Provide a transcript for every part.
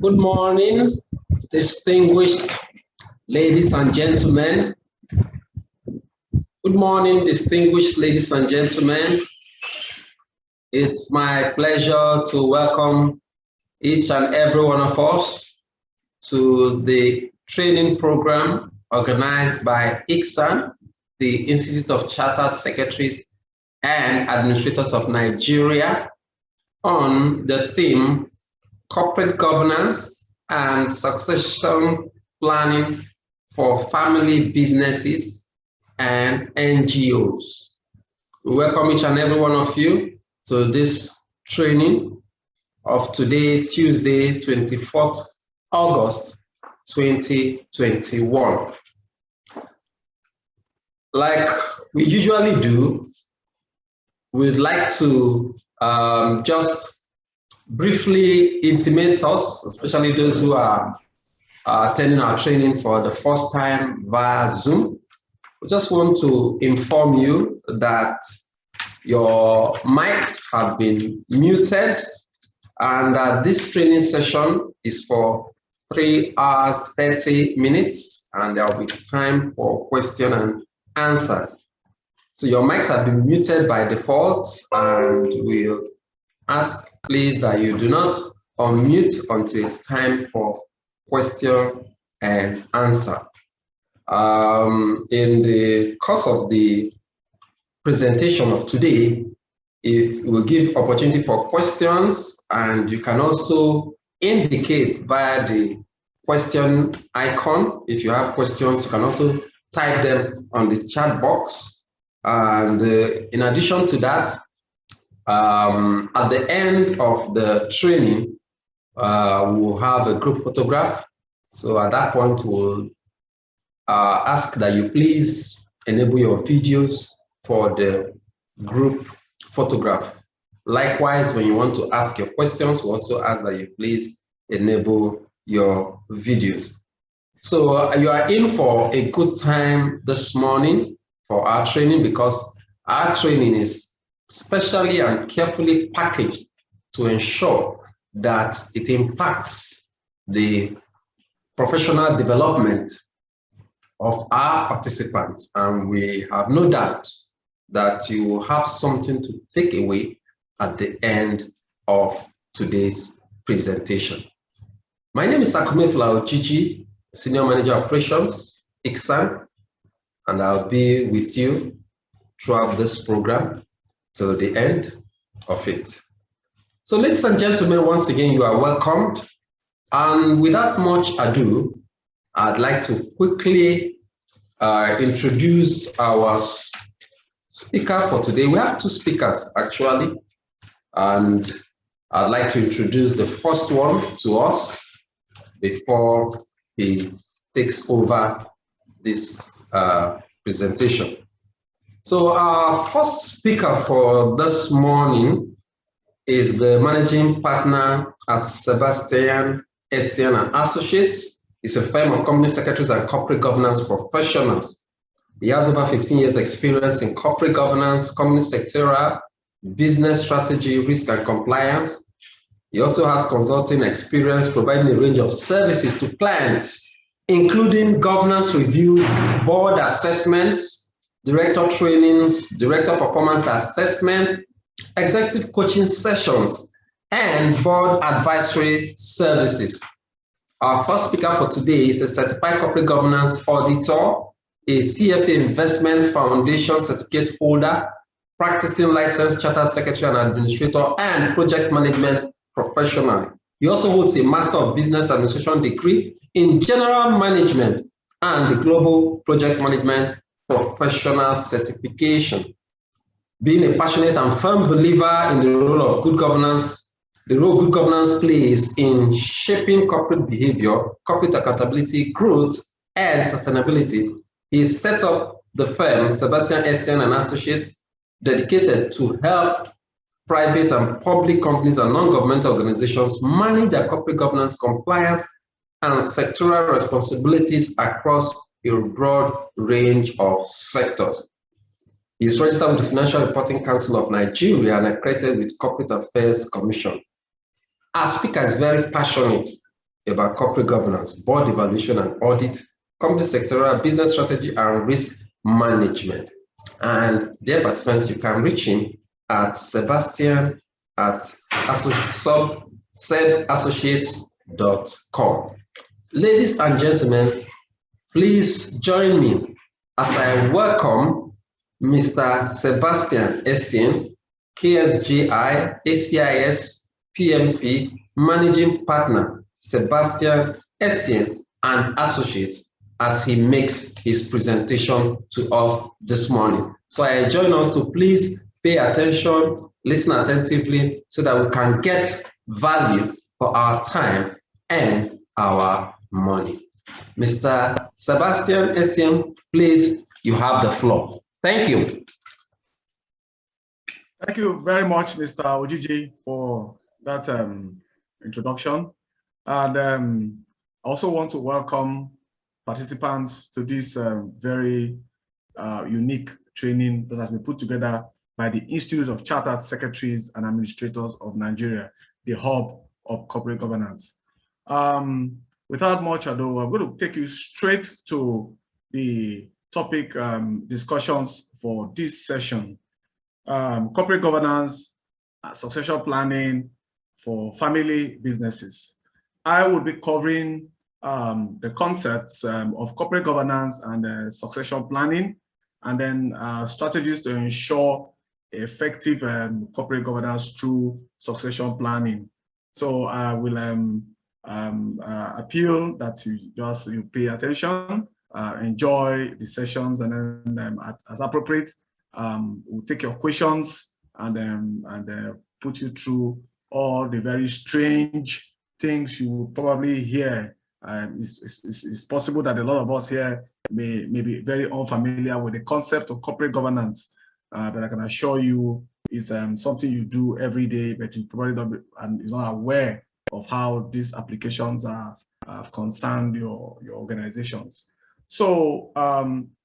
Good morning, distinguished ladies and gentlemen. Good morning, distinguished ladies and gentlemen. It's my pleasure to welcome each and every one of us to the training program organized by ICSAN, the Institute of Chartered Secretaries and Administrators of Nigeria, on the theme Corporate Governance and Succession Planning for Family Businesses and NGOs. We welcome each and every one of you to this training of today, Tuesday, 24th August 2021. Like we usually do, we'd like to just briefly intimate us, especially those who are attending our training for the first time via Zoom. We just want to inform you that your mics have been muted and that this training session is for 3 hours, 30 minutes, and there will be time for question and answers. So your mics have been muted by default, and we'll ask please that you do not unmute until it's time for question and answer. In the course of the presentation of today, if we'll give opportunity for questions, and you can also indicate via the question icon. If you have questions, you can also type them on the chat box. And in addition to that, at the end of the training, we'll have a group photograph. So at that point, we'll ask that you please enable your videos for the group photograph. Likewise, when you want to ask your questions, we also ask that you please enable your videos. So you are in for a good time this morning for our training, because our training is specially and carefully packaged to ensure that it impacts the professional development of our participants. And we have no doubt that you will have something to take away at the end of today's presentation. My name is Akume Flaojiji, Senior Manager Operations, ICSAN, and I'll be with you throughout this program to the end of it. So ladies and gentlemen, once again, you are welcomed. And without much ado, I'd like to quickly introduce our speaker for today. We have two speakers actually, and I'd like to introduce the first one to us before he takes over this presentation. So our first speaker for this morning is the managing partner at Sebastian Essien and Associates. It's a firm of company secretaries and corporate governance professionals. He has over 15 years experience in corporate governance, company secretarial, business strategy, risk and compliance. He also has consulting experience providing a range of services to clients, including governance review, board assessments, director trainings, director performance assessment, executive coaching sessions, and board advisory services. Our first speaker for today is a certified corporate governance auditor, a CFA Investment Foundation certificate holder, practicing licensed chartered secretary and administrator, and project management professional. He also holds a Master of Business Administration degree in General Management and the Global Project Management Professional Certification. Being a passionate and firm believer in the role of good governance, the role good governance plays in shaping corporate behavior, corporate accountability, growth, and sustainability, he set up the firm Sebastian Essien and Associates, dedicated to help private and public companies and non-governmental organizations manage their corporate governance, compliance, and sectoral responsibilities across a broad range of sectors. He is registered with the Financial Reporting Council of Nigeria and accredited with Corporate Affairs Commission. Our speaker is very passionate about corporate governance, board evaluation and audit, company sectoral, business strategy, and risk management. And dear participants, you can reach him at Sebastian at sebassociates.com. Ladies and gentlemen, please join me as I welcome Mr. Sebastian Essien, KSGI, ACIS, PMP, Managing Partner, Sebastian Essien and Associates, as he makes his presentation to us this morning. So I join us to please pay attention, listen attentively, so that we can get value for our time and our money. Mr. Sebastian Essien, please, you have the floor. Thank you. Thank you very much, Mr. Ojiji, for that introduction. And I also want to welcome participants to this very unique training that has been put together by the Institute of Chartered Secretaries and Administrators of Nigeria, the hub of corporate governance. Without much ado, I'm going to take you straight to the topic discussions for this session. Corporate governance, succession planning for family businesses. I will be covering the concepts of corporate governance and succession planning, and then strategies to ensure effective corporate governance through succession planning. So I will appeal that you pay attention, enjoy the sessions, and then as appropriate, we'll take your questions and put you through all the very strange things you will probably hear. It's possible that a lot of us here may be very unfamiliar with the concept of corporate governance, but I can assure you is something you do every day, but you probably don't and is not aware of how these applications have concerned your organizations. So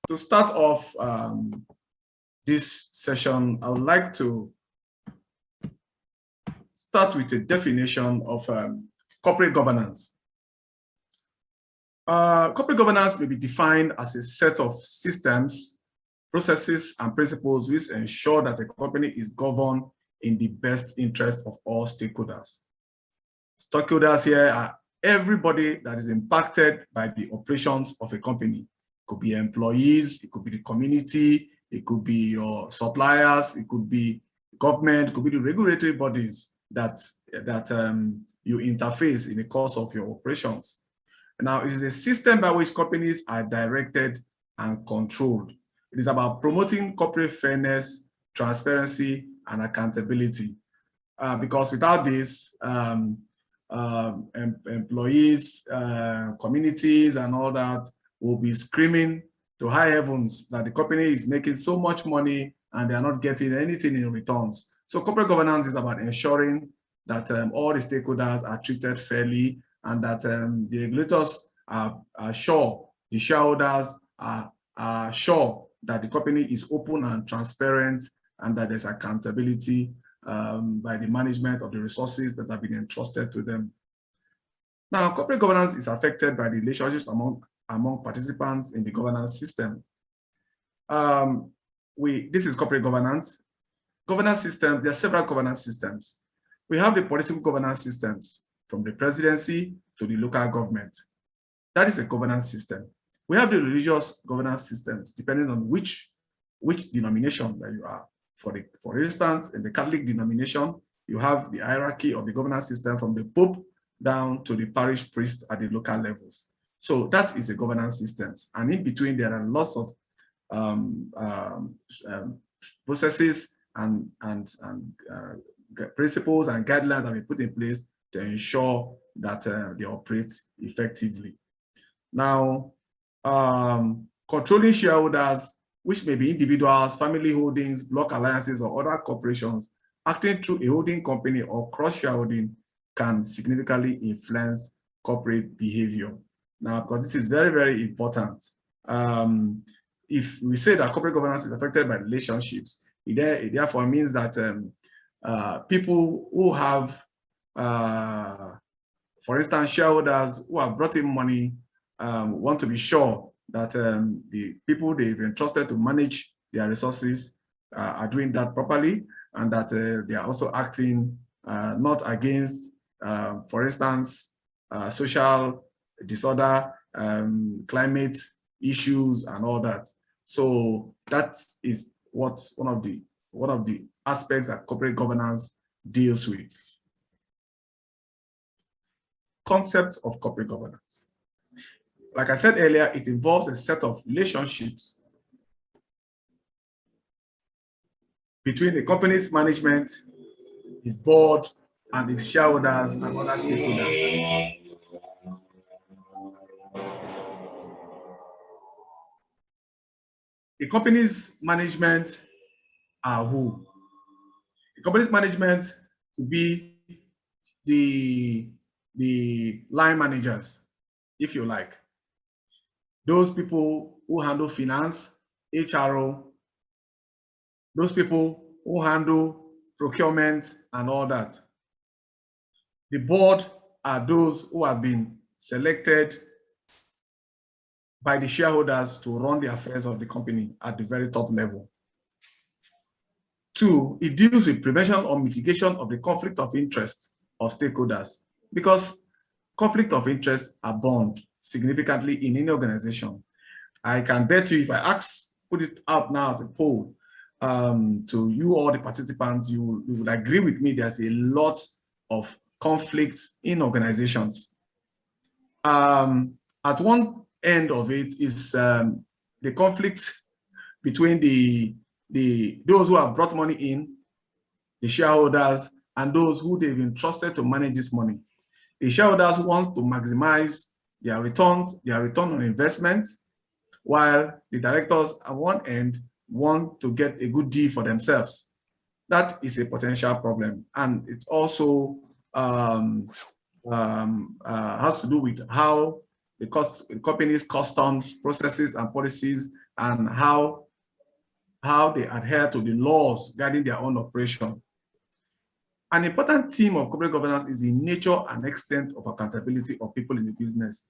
to start off this session, I would like to start with a definition of corporate governance. Corporate governance may be defined as a set of systems, processes, and principles which ensure that a company is governed in the best interest of all stakeholders. Stakeholders here are everybody that is impacted by the operations of a company. It could be employees, it could be the community, it could be your suppliers, it could be government, it could be the regulatory bodies that you interface in the course of your operations. Now, it is a system by which companies are directed and controlled. It is about promoting corporate fairness, transparency, and accountability. Because without this, employees, communities, and all that will be screaming to high heavens that the company is making so much money and they are not getting anything in returns. So corporate governance is about ensuring that all the stakeholders are treated fairly, and that the regulators are sure, the shareholders are sure that the company is open and transparent, and that there's accountability by the management of the resources that have been entrusted to them. Now, corporate governance is affected by the relationships among participants in the governance system. This is corporate governance. Governance systems, there are several governance systems. We have the political governance systems, from the presidency to the local government. That is a governance system. We have the religious governance systems, depending on which denomination that you are. For instance, in the Catholic denomination, you have the hierarchy of the governance system from the Pope down to the parish priest at the local levels. So that is a governance system. And in between, there are lots of processes and principles and guidelines that we put in place to ensure that they operate effectively. Now, controlling shareholders, which may be individuals, family holdings, block alliances, or other corporations, acting through a holding company or cross-shareholding can significantly influence corporate behavior. Now, because this is very, very important. If we say that corporate governance is affected by relationships, it therefore means that people who have For instance, shareholders who have brought in money want to be sure that the people they've entrusted to manage their resources are doing that properly, and that they are also acting not against, for instance, social disorder, climate issues, and all that. So that is what one of the aspects that corporate governance deals with. Concept of corporate governance. Like I said earlier, it involves a set of relationships between the company's management, its board, and its shareholders and other stakeholders. The company's management are who? The company's management could be the line managers, if you like. Those people who handle finance, HRO, those people who handle procurement and all that. The board are those who have been selected by the shareholders to run the affairs of the company at the very top level. 2, it deals with prevention or mitigation of the conflict of interest of stakeholders, because conflict of interest are bound significantly in any organization. I can bet you, if I put it out now as a poll to you, all the participants, you would agree with me there's a lot of conflicts in organizations. At one end of it is the conflict between those who have brought money in, the shareholders, and those who they've entrusted to manage this money. The shareholders want to maximize their return on investment, while the directors at one end want to get a good deal for themselves. That is a potential problem, and it also has to do with how the company's customs, processes, and policies, and how they adhere to the laws guiding their own operation. An important theme of corporate governance is the nature and extent of accountability of people in the business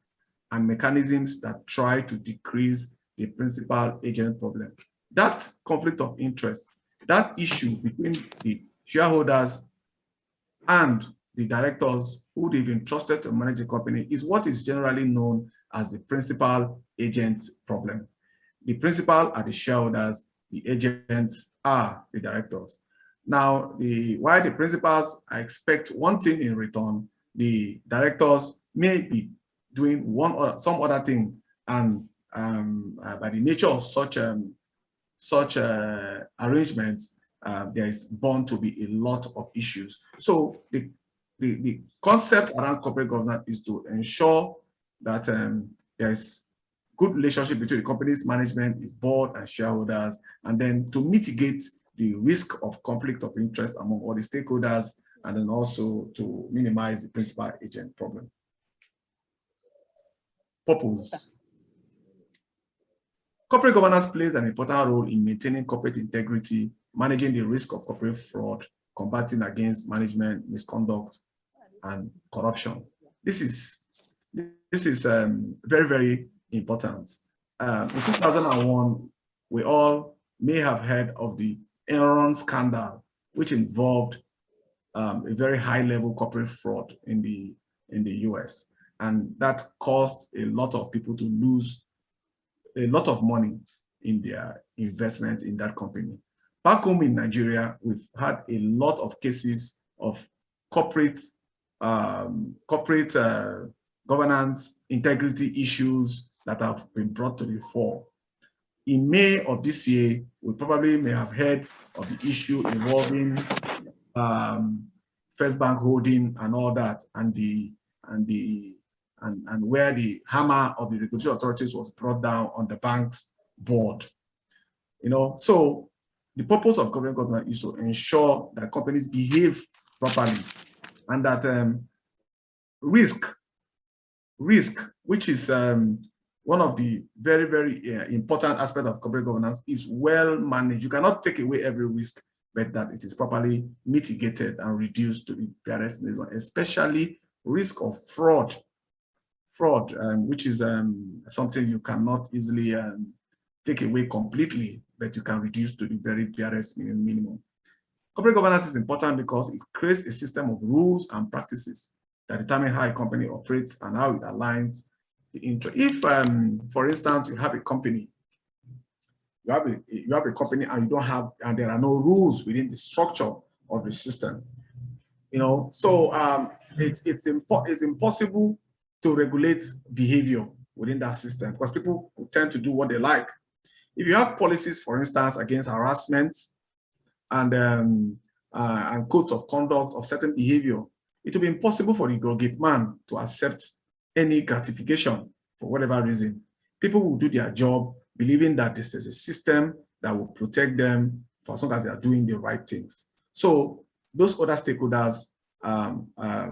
and mechanisms that try to decrease the principal agent problem. That conflict of interest, that issue between the shareholders and the directors who they've entrusted to manage the company is what is generally known as the principal agent problem. The principal are the shareholders, the agents are the directors. Now, while the principals expect one thing in return, the directors may be doing some other thing, and by the nature of such arrangements, there is bound to be a lot of issues. So the concept around corporate governance is to ensure that there is good relationship between the company's management, its board, and shareholders, and then to mitigate the risk of conflict of interest among all the stakeholders, and then also to minimize the principal agent problem. Purpose. Corporate governance plays an important role in maintaining corporate integrity, managing the risk of corporate fraud, combating against management misconduct, and corruption. This is very, very important. In 2001, we all may have heard of the Enron scandal, which involved a very high-level corporate fraud in the US, and that caused a lot of people to lose a lot of money in their investment in that company. Back home in Nigeria, we've had a lot of cases of corporate governance integrity issues that have been brought to the fore. In May of this year, we probably may have heard of the issue involving First Bank Holding and all that, and where the hammer of the regulatory authorities was brought down on the bank's board. So the purpose of corporate governance is to ensure that companies behave properly, and that risk, which is one of the very, very important aspects of corporate governance, is well managed. You cannot take away every risk, but that it is properly mitigated and reduced to the barest minimum, especially risk of fraud, which is something you cannot easily take away completely, but you can reduce to the very barest minimum. Corporate governance is important because it creates a system of rules and practices that determine how a company operates and how it aligns the interest. If, for instance, you have a company, you have a company and you don't have, and there are no rules within the structure of the system, so it's impossible to regulate behavior within that system because people tend to do what they like. If you have policies, for instance, against harassment and codes of conduct of certain behavior, it will be impossible for the gate man to accept any gratification for whatever reason. People will do their job believing that this is a system that will protect them for as long as they are doing the right things. So those other stakeholders,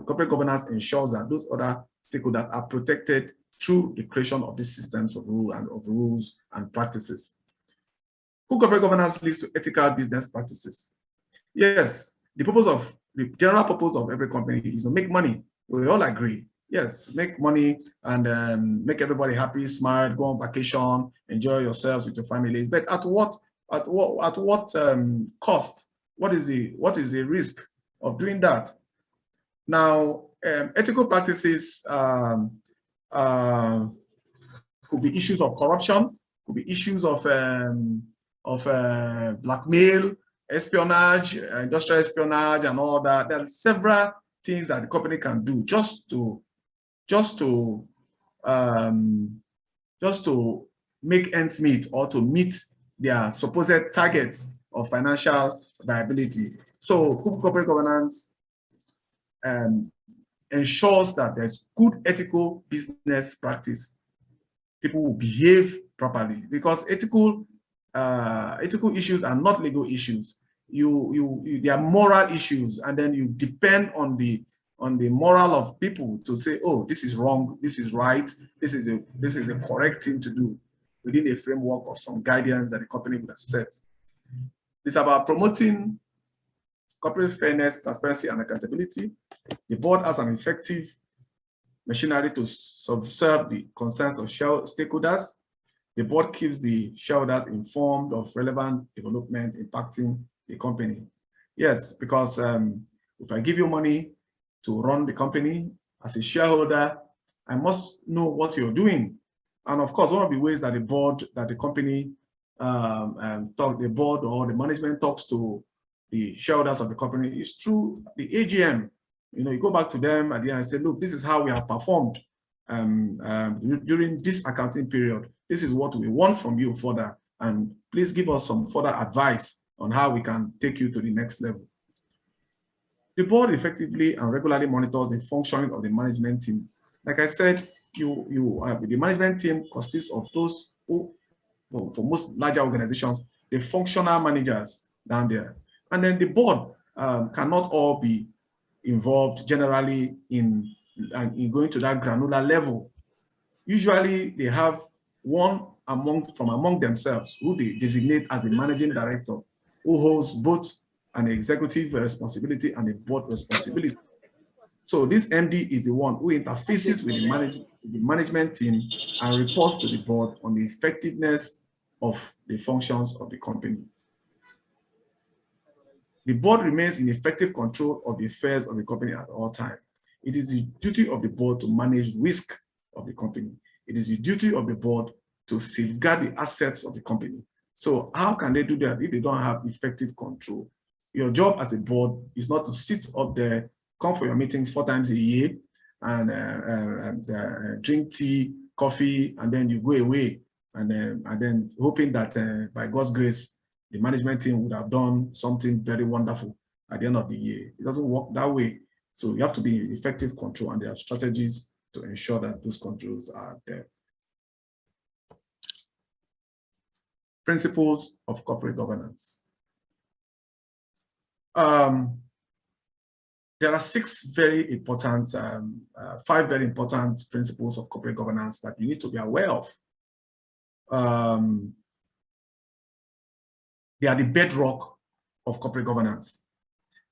corporate governance ensures that those other stakeholders are protected through the creation of these systems of rules and practices. Good corporate governance leads to ethical business practices. Yes, the general purpose of every company is to make money. We all agree. Yes, make money and make everybody happy, smile, go on vacation, enjoy yourselves with your families. But at what cost? What is the risk of doing that? Now, ethical practices could be issues of corruption, could be issues of blackmail, espionage, industrial espionage, and all that. There are several things that the company can do just to make ends meet or to meet their supposed targets of financial viability. So corporate governance ensures that there's good ethical business practice. People will behave properly because ethical issues are not legal issues. They are moral issues, and then you depend on the moral of people to say, oh, this is wrong, this is right, this is a correct thing to do within a framework of some guidance that the company would have set. It's about promoting corporate fairness, transparency, and accountability. The board has an effective machinery to serve the concerns of stakeholders. The board keeps the shareholders informed of relevant development impacting the company. Yes, because if I give you money to run the company as a shareholder, I must know what you're doing. And of course, one of the ways that the company, the board or the management talks to the shareholders of the company is through the AGM. You go back to them at the end and say, look, this is how we have performed during this accounting period. This is what we want from you further, and please give us some further advice on how we can take you to the next level. The board effectively and regularly monitors the functioning of the management team. Like I said, the management team consists of those who, for most larger organizations, the functional managers down there. And then the board cannot all be involved generally in going to that granular level. Usually they have one from among themselves who they designate as the managing director, who holds both an executive responsibility and a board responsibility. So this MD is the one who interfaces with the management team and reports to the board on the effectiveness of the functions of the company. The board remains in effective control of the affairs of the company at all times. It is the duty of the board to manage risk of the company. It is the duty of the board to safeguard the assets of the company. So how can they do that if they don't have effective control? Your job as a board is not to sit up there, come for your meetings 4 times a year and drink tea, coffee, and then you go away and then hoping that by God's grace, the management team would have done something very wonderful at the end of the year. It doesn't work that way. So you have to be in effective control, and there are strategies to ensure that those controls are there. Principles of corporate governance. There are 5 very important principles of corporate governance that you need to be aware of. They are the bedrock of corporate governance,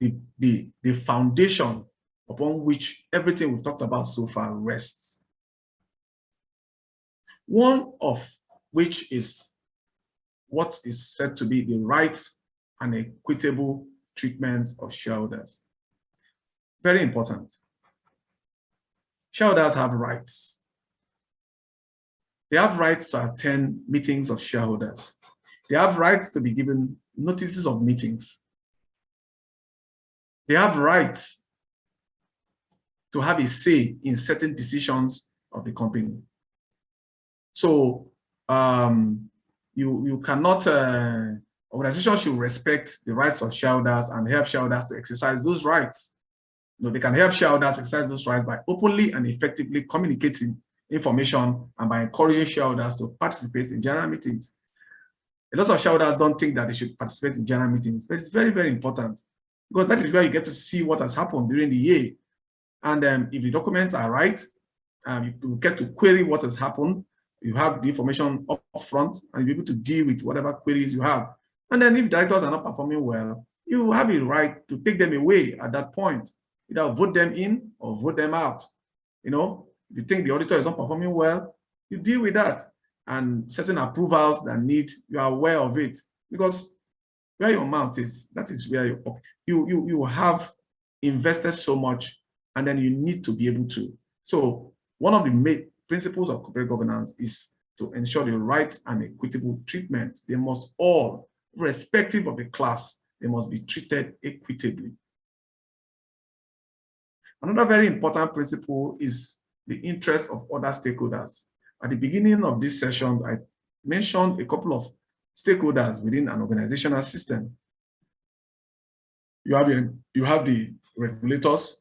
the foundation upon which everything we've talked about so far rests. One of which is what is said to be the rights and equitable treatment of shareholders. Very important. Shareholders have rights. They have rights to attend meetings of shareholders. They have rights to be given notices of meetings. They have rights to have a say in certain decisions of the company. So you cannot, organizations should respect the rights of shareholders and help shareholders to exercise those rights. You know, they can help shareholders exercise those rights by openly and effectively communicating information and by encouraging shareholders to participate in general meetings. A lot of shareholders don't think that they should participate in general meetings, but it's very, very important because that is where you get to see what has happened during the year. And if the documents are right, you get to query what has happened. You have the information up front and you're able to deal with whatever queries you have. And then if directors are not performing well, you have a right to take them away at that point. Either vote them in or vote them out. You know, if you think the auditor is not performing well, you deal with that. And certain approvals that you are aware of it. Because where your mouth is, that is where you have invested so much, and then you need to be able to. So one of the main principles of corporate governance is to ensure the rights and equitable treatment. They must all, irrespective of the class, they must be treated equitably. Another very important principle is the interest of other stakeholders. At the beginning of this session, I mentioned a couple of stakeholders within an organizational system. You have the regulators,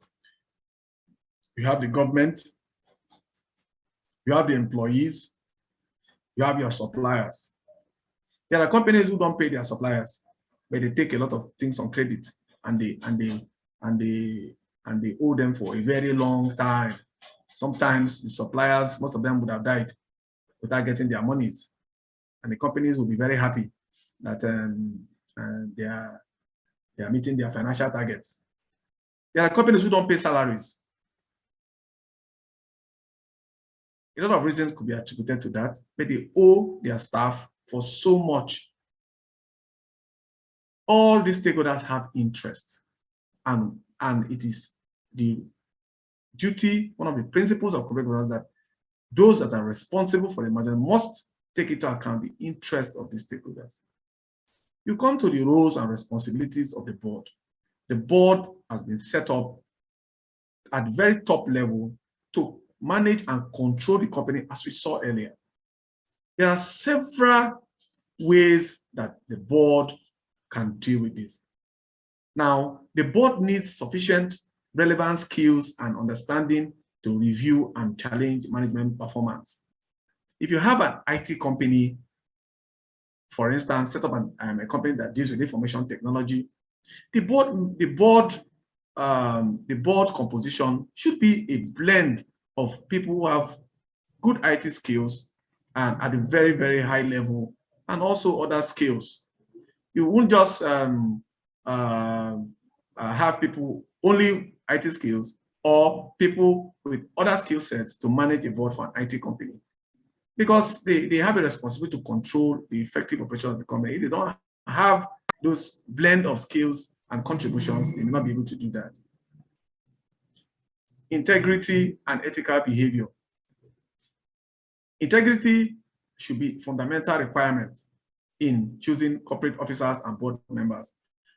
you have the government, you have the employees, you have your suppliers. There are companies who don't pay their suppliers, but they take a lot of things on credit and they owe them for a very long time. Sometimes the suppliers, most of them would have died without getting their monies. And the companies will be very happy that they are meeting their financial targets. There are companies who don't pay salaries. A lot of reasons could be attributed to that, but they owe their staff for so much. All these stakeholders have interest, and it is the duty, one of the principles of corporate governance, that those that are responsible for the management must take into account the interest of the stakeholders. You come to the roles and responsibilities of the board. The board has been set up at the very top level to manage and control the company, as we saw earlier. There are several ways that the board can deal with this. Now, the board needs sufficient relevant skills and understanding to review and challenge management performance. If you have an IT company, for instance, set up a company that deals with information technology, the board's composition should be a blend of people who have good IT skills and at a very, very high level, and also other skills. You won't just have people only IT skills or people with other skill sets to manage a board for an IT company, because they have a responsibility to control the effective operation of the company. If they don't have those blend of skills and contributions, they may not be able to do that. Integrity and ethical behavior. Integrity should be a fundamental requirement in choosing corporate officers and board members.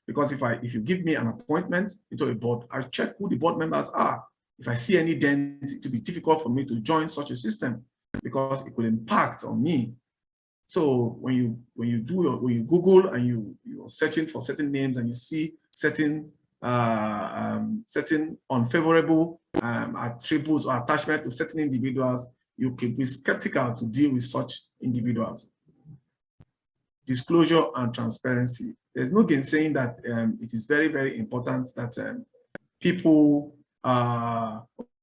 Because if you give me an appointment into a board, I check who the board members are. If I see any dent, it will be difficult for me to join such a system because it will impact on me. So when you Google and you're searching for certain names and you see certain unfavorable attributes or attachment to certain individuals, you can be skeptical to deal with such individuals. Disclosure and transparency. There's no gainsaying that it is very, very important that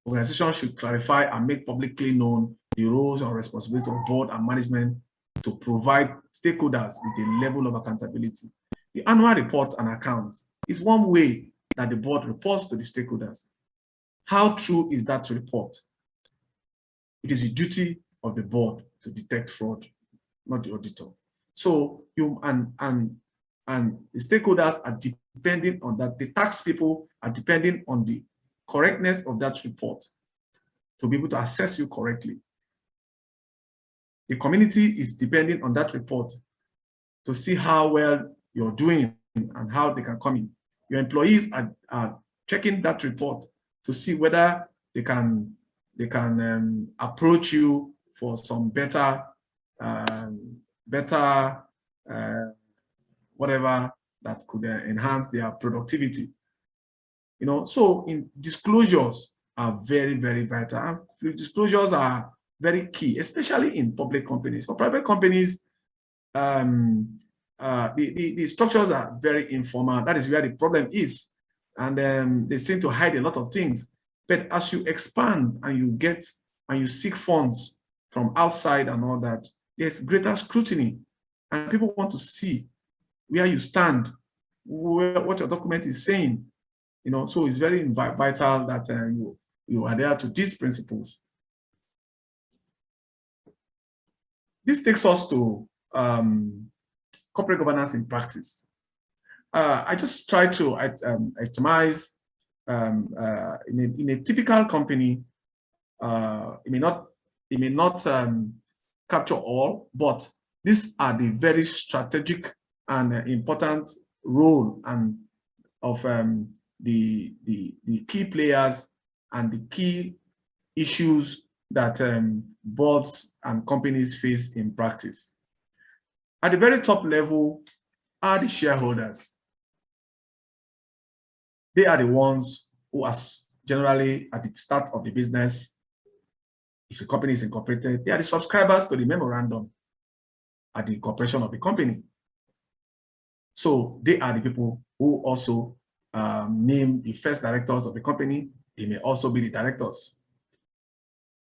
organizations should clarify and make publicly known the roles and responsibilities of board and management to provide stakeholders with a level of accountability. The annual report and accounts is one way that the board reports to the stakeholders. How true is that report? It is the duty of the board to detect fraud, not the auditor. So you and the stakeholders are depending on that. The tax people are depending on the correctness of that report to be able to assess you correctly. The community is depending on that report to see how well you're doing and how they can come in. Your employees are checking that report to see whether they can approach you for some better whatever that could enhance their productivity. You know, so in disclosures are very, very vital. And disclosures are very key, especially in public companies. For private companies, the structures are very informal. That is where the problem is. And they seem to hide a lot of things. But as you expand and you seek funds from outside and all that, there's greater scrutiny. And people want to see where you stand, what your document is saying. You know, so it's very vital that you adhere to these principles. This takes us to corporate governance in practice. I just try to itemize in a typical company. It may not capture all, but these are the very strategic and important role and of the key players and the key issues that boards and companies face in practice. At the very top level are the shareholders. They are the ones who are generally at the start of the business. If the company is incorporated, they are the subscribers to the memorandum at the incorporation of the company. So they are the people who also name the first directors of the company. They may also be the directors.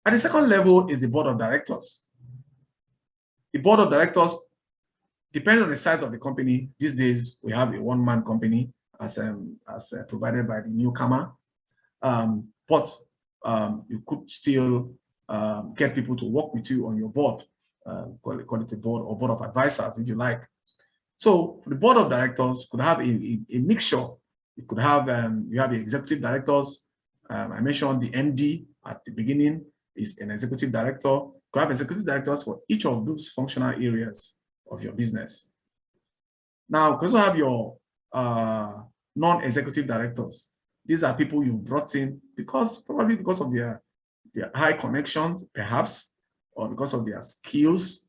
At the second level is the board of directors. The board of directors, depending on the size of the company, these days we have a one-man company as provided by the newcomer. But you could still get people to work with you on your board, call it a board or board of advisors if you like. So the board of directors could have a mixture. It could have, you have the executive directors. I mentioned the MD at the beginning is an executive director. You could have executive directors for each of those functional areas of your business. Now, you also have your non-executive directors. These are people you brought in probably because of their high connections, perhaps, or because of their skills,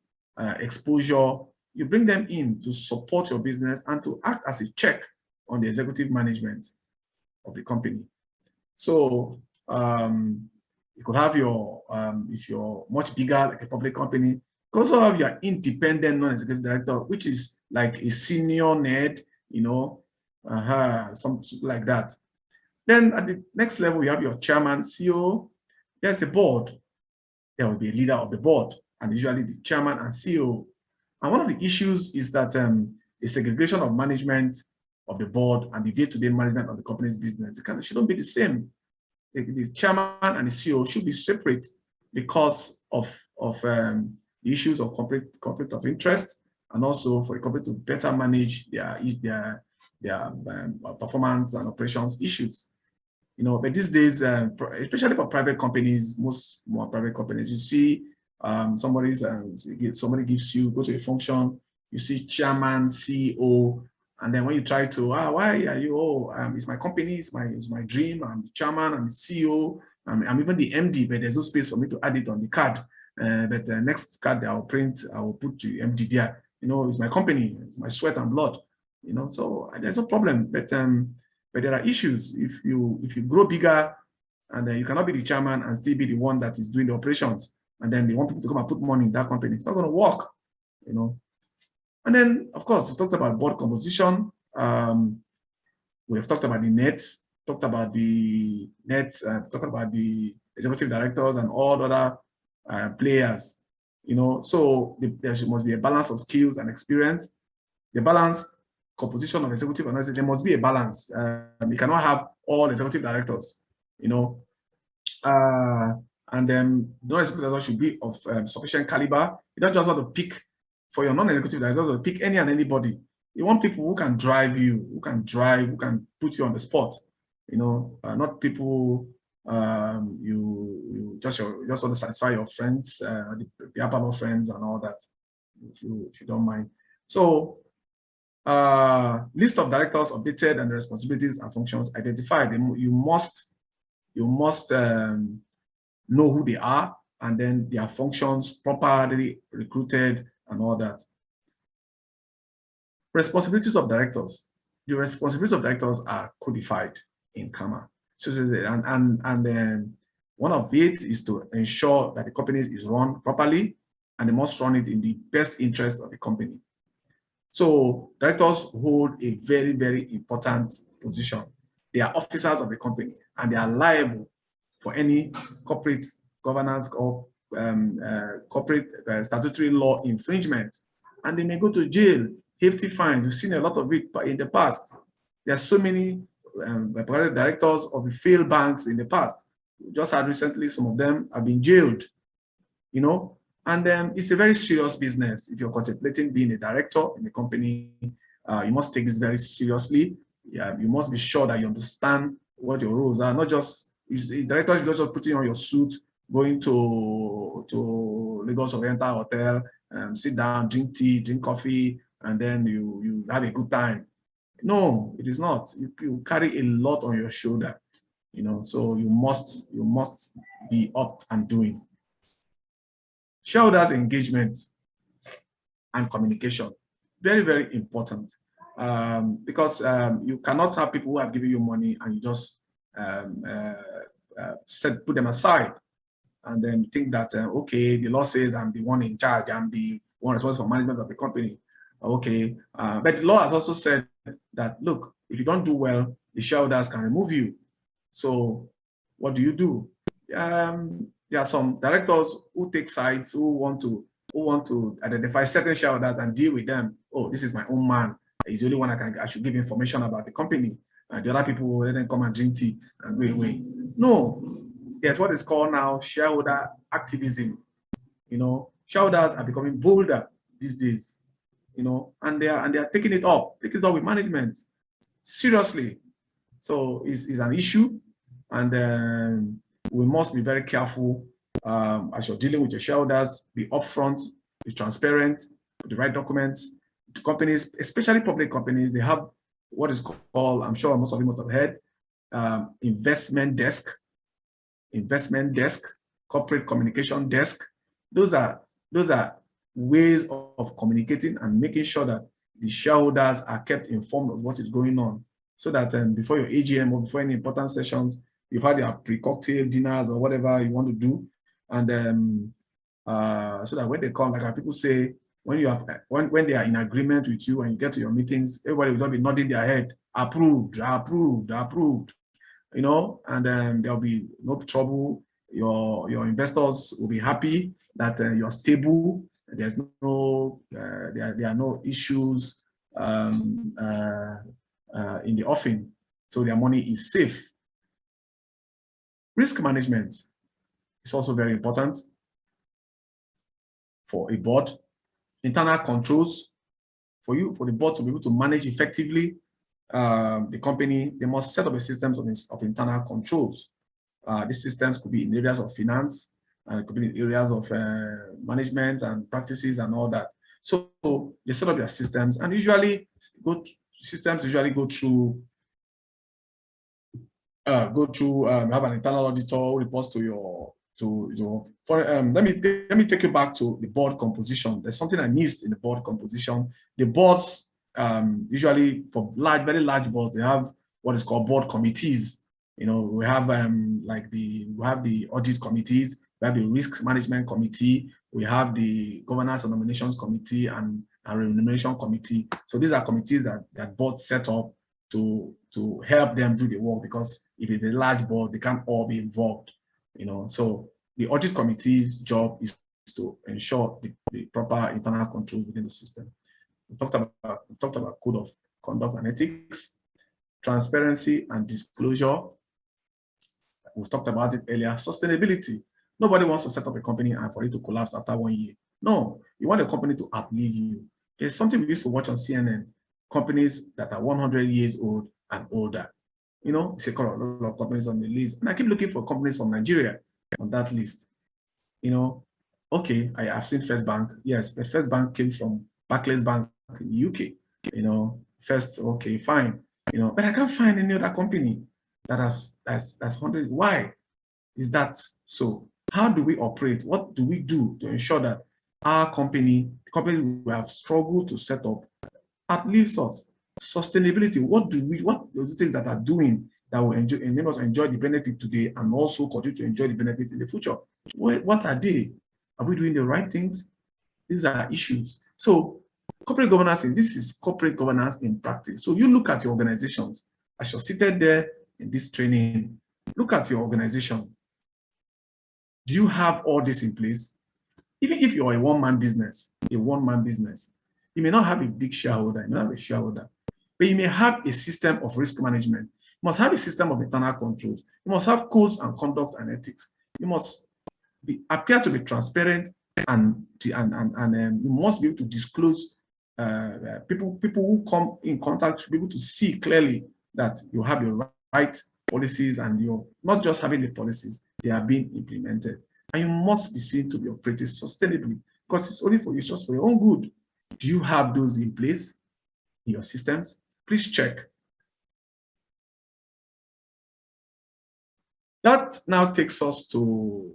exposure. You bring them in to support your business and to act as a check on the executive management of the company. So you could have your, if you're much bigger, like a public company, you could also have your independent non-executive director, which is like a senior NED, you know, something like that. Then at the next level, you have your chairman, CEO. There's a board. There will be a leader of the board, and usually the chairman and CEO. And one of the issues is that the segregation of management of the board and the day-to-day management of the company's business, it shouldn't be the same. The chairman and the CEO should be separate because of the issues of conflict of interest, and also for the company to better manage their performance and operations issues. You know, but these days, especially for private companies, more private companies, you see somebody gives you, go to a function, you see chairman, CEO, and then when you try to, why are you, it's my company, it's my dream, I'm the chairman, I'm the CEO, I'm even the MD, but there's no space for me to add it on the card. But the next card that I'll print, I will put the MD there. You know, it's my company, it's my sweat and blood. You know, so there's no problem. But there are issues. If you grow bigger, and you cannot be the chairman and still be the one that is doing the operations, and then they want people to come and put money in that company, it's not going to work. You know. And then, of course, we talked about board composition. We have talked about the nets, talked about the executive directors and all other players. You know, so there must be a balance of skills and experience. The balance composition of executive analysis, there must be a balance. You cannot have all executive directors. You know, And then non-executive director should be of sufficient caliber. You don't just want to pick for your non-executive director to pick any and anybody. You want people who can drive you, who can put you on the spot. You know, not people you just want to satisfy your friends, the upper friends and all that, if you don't mind. So list of directors updated and the responsibilities and functions identified. You must know who they are, and then their functions, properly recruited and all that. Responsibilities of directors. The responsibilities of directors are codified in CAMA. So, one of it is to ensure that the company is run properly, and they must run it in the best interest of the company. So directors hold a very, very important position. They are officers of the company, and they are liable for any corporate governance or corporate statutory law infringement. And they may go to jail, hefty fines. We've seen a lot of it in the past. There are so many directors of the failed banks in the past. We just had recently, some of them have been jailed, you know. And it's a very serious business. If you're contemplating being a director in the company, you must take this very seriously. Yeah, you must be sure that you understand what your roles are. Not just directors, you're just putting on your suit, going to Lagos Oriental Hotel, sit down, drink tea, drink coffee, and then you have a good time. No, it is not. You carry a lot on your shoulder, you know. So you must be up and doing. Shareholders' engagement and communication, very, very important, because you cannot have people who have given you money and you just put them aside and then think that, okay, the law says I'm the one in charge, I'm the one responsible for management of the company. Okay, but the law has also said that, look, if you don't do well, the shareholders can remove you. So what do? There are some directors who take sides, who want to identify certain shareholders and deal with them. Oh, this is my own man. He's the only one I should give information about the company. The other people let them come and drink tea and go away. No, there's what is called now shareholder activism. You know, shareholders are becoming bolder these days. You know, and they are taking it up with management seriously. So it's an issue, and we must be very careful as you're dealing with your shareholders. Be upfront, be transparent, put the right documents. The companies, especially public companies, they have what is called, I'm sure most of you must have heard, investment desk, corporate communication desk. Those are ways of communicating and making sure that the shareholders are kept informed of what is going on, so that before your AGM or before any important sessions, you've had your pre-cocktail dinners or whatever you want to do, and so that when they come, like people say, when they are in agreement with you and you get to your meetings, everybody will be nodding their head, approved, you know, and there'll be no trouble. Your investors will be happy that you're stable. There's no there are no issues in the offing, so their money is safe. Risk management is also very important for a board. Internal controls for the board to be able to manage effectively the company. They must set up a systems of internal controls. These systems could be in areas of finance, and it could be in areas of management and practices and all that. So they set up their systems, and usually systems go through have an internal auditor who reports to your let me take you back to the board composition. There's something I missed in the board composition. The boards, usually for very large boards, they have what is called board committees. You know, we have the audit committees, we have the risk management committee, we have the governance and nominations committee and remuneration committee. So these are committees that boards set up to help them do the work, because if it's a large board, they can't all be involved, you know. So the audit committee's job is to ensure the proper internal controls within the system. We talked about code of conduct and ethics, transparency and disclosure. we've talked about it earlier, sustainability. Nobody wants to set up a company and for it to collapse after 1 year. No, you want a company to outlive you. There's something we used to watch on CNN, companies that are 100 years old and older. You know, it's a lot of companies on the list. And I keep looking for companies from Nigeria on that list. You know, okay, I have seen First Bank. Yes, but First Bank came from Barclays Bank in the UK. You know, first, okay, fine. You know, but I can't find any other company that has that's 100. Why is that so? How do we operate? What do we do to ensure that our company, the company we have struggled to set up, outlives us? Sustainability. What are the things that are doing that will enable us to enjoy the benefit today and also continue to enjoy the benefits in the future? What are they? Are we doing the right things? These are issues. So corporate governance, this is corporate governance in practice. So you look at your organizations, as you're seated there in this training, look at your organization. Do you have all this in place? Even if you're a one-man business, you may not have a big shareholder, you may not have a shareholder, but you may have a system of risk management. You must have a system of internal controls. You must have codes and conduct and ethics. You must appear to be transparent, and you must be able to disclose people who come in contact should be able to see clearly that you have your right policies and you're not just having the policies, they are being implemented. And you must be seen to be operating sustainably because it's only for you, it's just for your own good. Do you have those in place in your systems? Please check. That now takes us to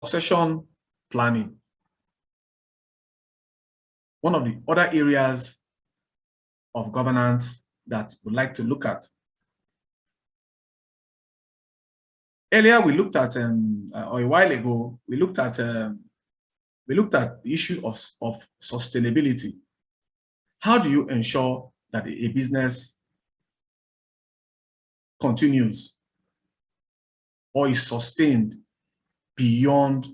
succession planning. One of the other areas of governance that we'd like to look at. Earlier, we looked at, or a while ago, we looked at the issue of sustainability. How do you ensure that a business continues or is sustained beyond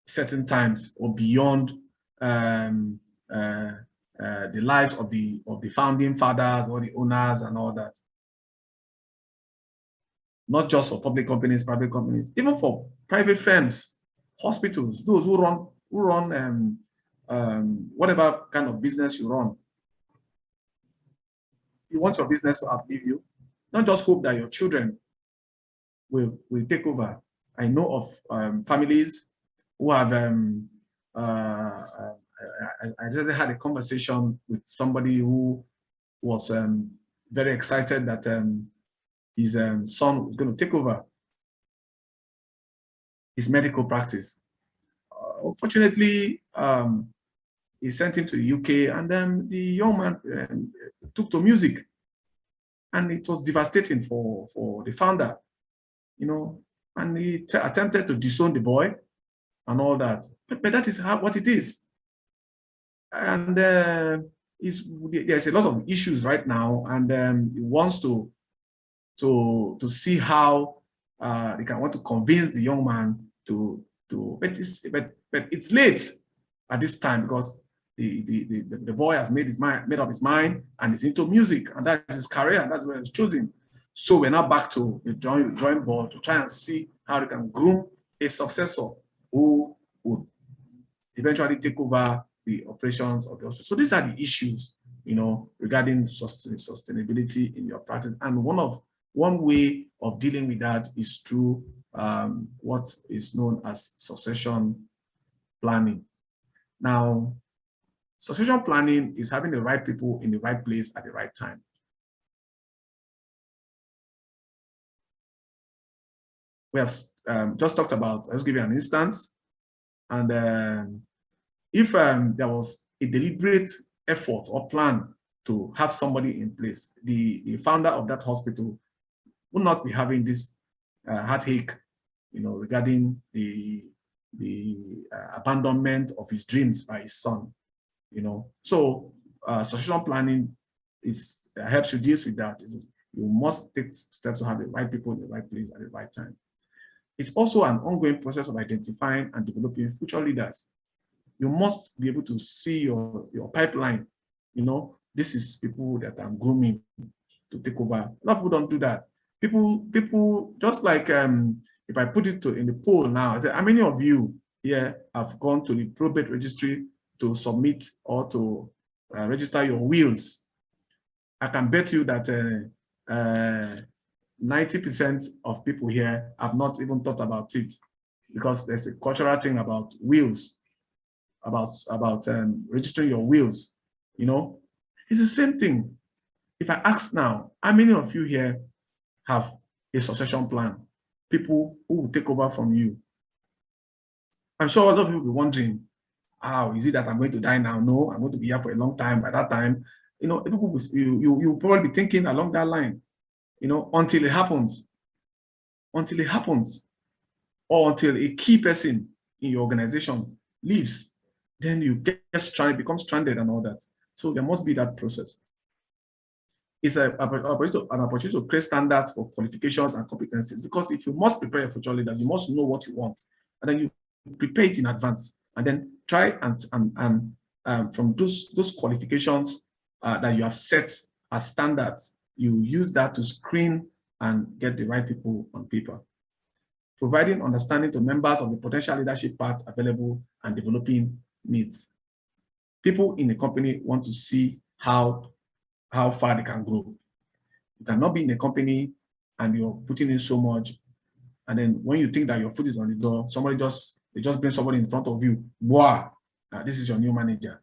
certain times or beyond the lives of the founding fathers or the owners and all that? Not just for public companies, private companies, even for private firms, hospitals, those who run whatever kind of business you run. You want your business to outlive you, not just hope that your children will take over. I know of families who have, I just had a conversation with somebody who was very excited that his son was going to take over his medical practice. Unfortunately, he sent him to the UK, and then the young man took to music, and it was devastating for the founder, you know, and he attempted to disown the boy and all that. But that is what it is. And there's a lot of issues right now, and he wants to see how they can want to convince the young man but it's late at this time because the boy has made up his mind and is into music, and that's his career, and that's what he's choosing. So we're now back to the drawing board to try and see how they can groom a successor who would eventually take over the operations of the hospital. So these are the issues, you know, regarding sustainability in your practice. And one way of dealing with that is through what is known as succession planning. Now, succession planning is having the right people in the right place at the right time. We have just talked about, I'll just give you an instance. And if there was a deliberate effort or plan to have somebody in place, the founder of that hospital will not be having this heartache, you know, regarding the abandonment of his dreams by his son, you know. So succession planning helps you deal with that. You must take steps to have the right people in the right place at the right time. It's also an ongoing process of identifying and developing future leaders. You must be able to see your pipeline. You know, this is people that I'm grooming. to take over. A lot of people don't do that. People just like if I put it in the poll now, I say, how many of you here have gone to the probate registry to submit or to register your wills? I can bet you that 90% of people here have not even thought about it, because there's a cultural thing about wills, about registering your wills. You know, it's the same thing. If I ask now, how many of you here have a succession plan? People who will take over from you. I'm sure a lot of you will be wondering, how is it that I'm going to die now? No, I'm going to be here for a long time. By that time, you know, people will, you'll probably be thinking along that line, you know, until it happens. Until it happens, or until a key person in your organization leaves, then you get stranded, become stranded and all that. So there must be that process. It's an opportunity to create standards for qualifications and competencies, because if you must prepare a future leader, you must know what you want, and then you prepare it in advance, and then try and from those qualifications that you have set as standards, you use that to screen and get the right people on paper. Providing understanding to members of the potential leadership path available and developing needs. People in the company want to see how far they can grow. You cannot be in a company and you're putting in so much, and then when you think that your foot is on the door, they just bring somebody in front of you. Wow, this is your new manager.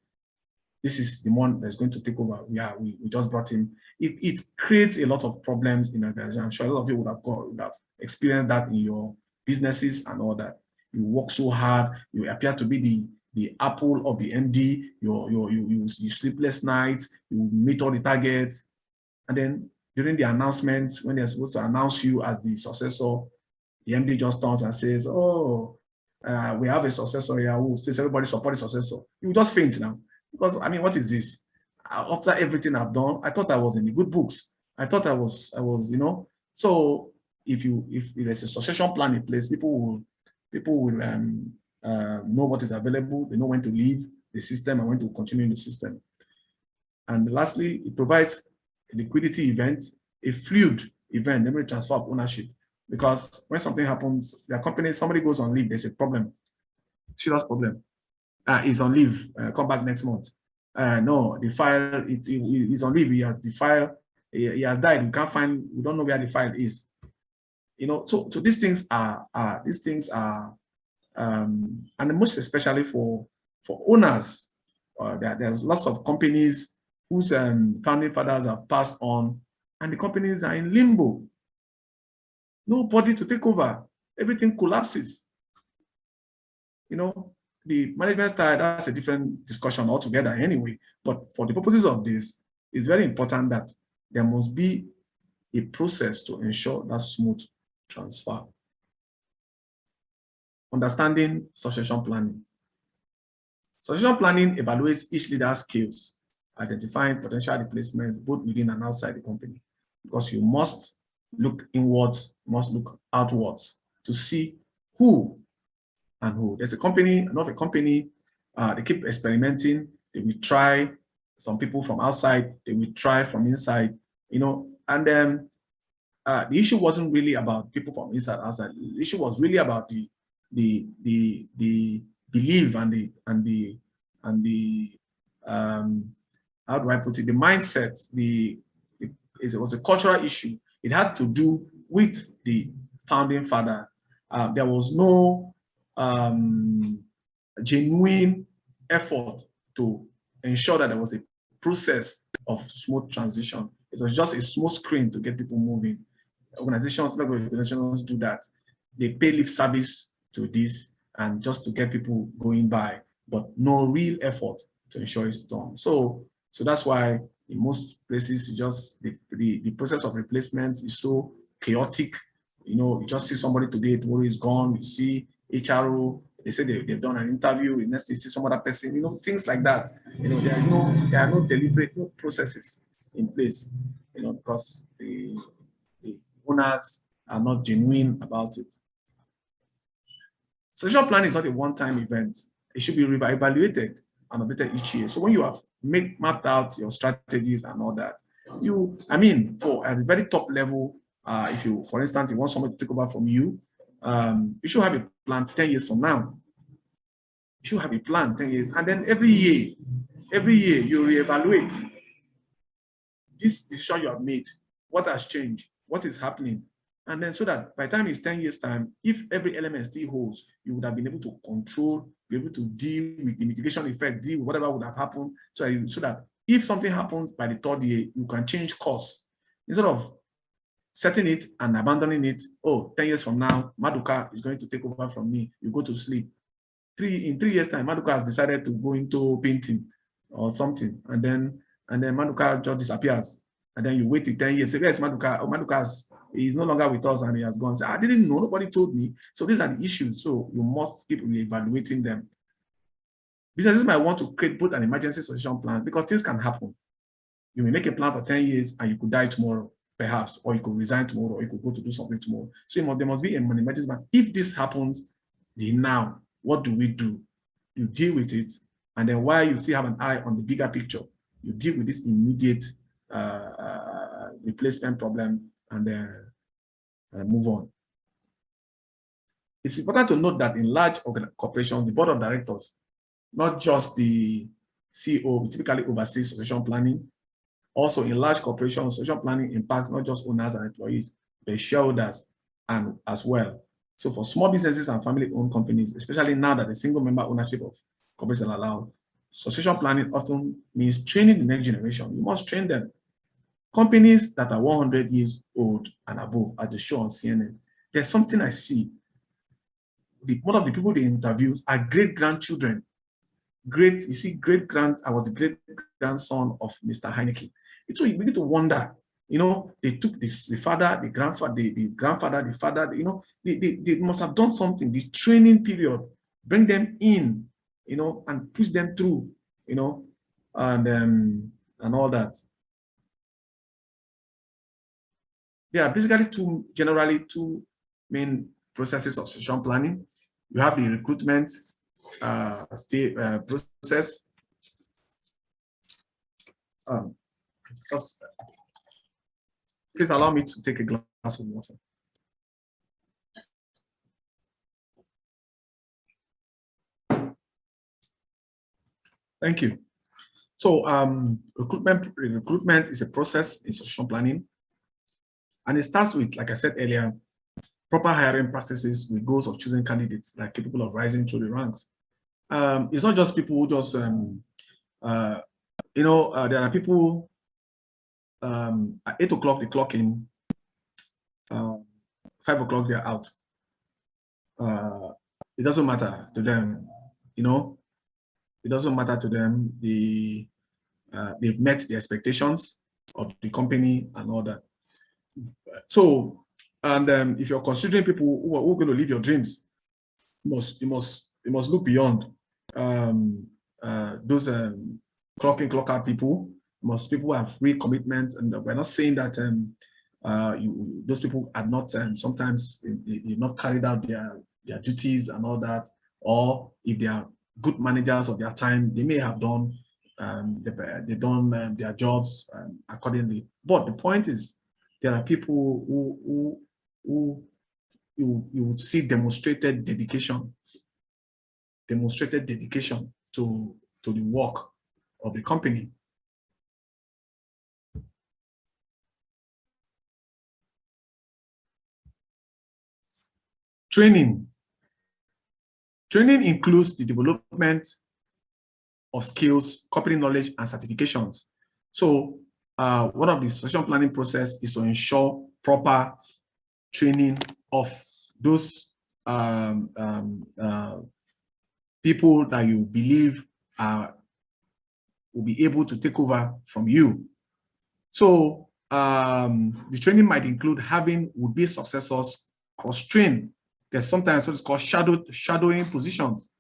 This is the one that's going to take over. Yeah, we just brought him. It creates a lot of problems in organization. I'm sure a lot of you would have experienced that in your businesses and all that. You work so hard, you appear to be the apple of the MD, you sleepless nights, you meet all the targets, and then during the announcements, when they're supposed to announce you as the successor, the MD just turns and says, oh, we have a successor here, please everybody support the successor. You just faint now, because I mean, what is this? After everything I've done, I thought I was in the good books. I thought I was, you know. So if there's a succession plan in place, people will know what is available. They know when to leave the system and when to continue in the system. And lastly, it provides a liquidity event, a fluid event, namely transfer of ownership. Because when something happens, their company, somebody goes on leave, there's a problem, serious problem. He's on leave, come back next month. No, the file, he's on leave, he has the file, he has died, we don't know where the file is. You know, so these things are, and most especially for owners. There's lots of companies whose founding fathers have passed on, and the companies are in limbo. Nobody to take over. Everything collapses. You know, the management style, that's a different discussion altogether anyway. But for the purposes of this, it's very important that there must be a process to ensure that smooth transfer. Understanding succession planning. Succession planning evaluates each leader's skills, identifying potential replacements both within and outside the company, because you must look inwards, must look outwards to see who and who. There's a company, another company, they keep experimenting. They will try some people from outside, they will try from inside, you know, and then the issue wasn't really about people from inside, outside. The issue was really about the belief and the how do I put it, the mindset. It was a cultural issue. It had to do with the founding father. There was no genuine effort to ensure that there was a process of smooth transition. It was just a smooth screen to get people moving. Organizations do that. They pay lip service to this and just to get people going by, but no real effort to ensure it's done. So that's why in most places, the process of replacements is so chaotic. You know, you just see somebody today, tomorrow is gone. You see HRO, they say they've done an interview, the next day you see some other person, you know, things like that. You know, there are no deliberate processes in place, you know, because the owners are not genuine about it. Succession planning is not a one-time event. It should be evaluated and updated each year. So when you have mapped out your strategies and all that, I mean, for at the very top level, if you, for instance, you want somebody to take over from you, you should have a plan 10 years from now. You should have a plan 10 years. And then every year you reevaluate this decision you have made, what has changed, what is happening. And then so that by the time it's 10 years time, if every element still holds, you would have been able to control, be able to deal with the mitigation effect, deal with whatever would have happened, so that if something happens by the third year, you can change course. Instead of setting it and abandoning it, oh, 10 years from now, Maduka is going to take over from me, you go to sleep. In 3 years time, Maduka has decided to go into painting or something, and then Maduka just disappears. And then you wait till 10 years, say, yes, Maduka, oh, Maduka is no longer with us and he has gone. So, I didn't know, nobody told me. So these are the issues. So you must keep reevaluating them. Businesses might want to put an emergency succession plan because things can happen. You may make a plan for 10 years and you could die tomorrow, perhaps, or you could resign tomorrow, or you could go to do something tomorrow. So there must be an emergency plan. If this happens, now, what do we do? You deal with it, and then while you still have an eye on the bigger picture, you deal with this immediate replacement problem and then move on. It's important to note that in large corporations, the board of directors, not just the CEO, typically oversees succession planning. Also, in large corporations, succession planning impacts not just owners and employees, but shareholders and as well. So for small businesses and family-owned companies, especially now that the single-member ownership of corporates are allowed, succession planning often means training the next generation. You must train them. Companies that are 100 years old and above, as they show on CNN, there's something I see. One of the people they interview are great-grandchildren. You see, I was the great-grandson of Mr. Heineken. So you begin to wonder, you know, they took the father, the grandfather, the father, you know, they must have done something, this training period, bring them in, you know, and push them through, you know, and all that. There are basically generally two main processes of succession planning. You have the recruitment process. Please allow me to take a glass of water. Thank you. So recruitment is a process in succession planning. And it starts with, like I said earlier, proper hiring practices with goals of choosing candidates that are capable of rising through the ranks. It's not just people who just, you know, there are people at 8 o'clock they clock in, 5 o'clock they're out. It doesn't matter to them, you know. It doesn't matter to them. They've met the expectations of the company and all that. So, and if you're considering people who are going to live your dreams, you must look beyond those clock in, clock out people. Most people have free commitments, and we're not saying that those people are not sometimes they've not carried out their duties and all that, or if they are good managers of their time, they may have done they've done their jobs accordingly. But the point is, there are people who you would see demonstrated dedication to the work of the company. Training includes the development of skills, company knowledge, and certifications. So one of the succession planning process is to ensure proper training of those people that you believe will be able to take over from you. So the training might include having would-be successors cross-train. There's sometimes what's called shadowing positions.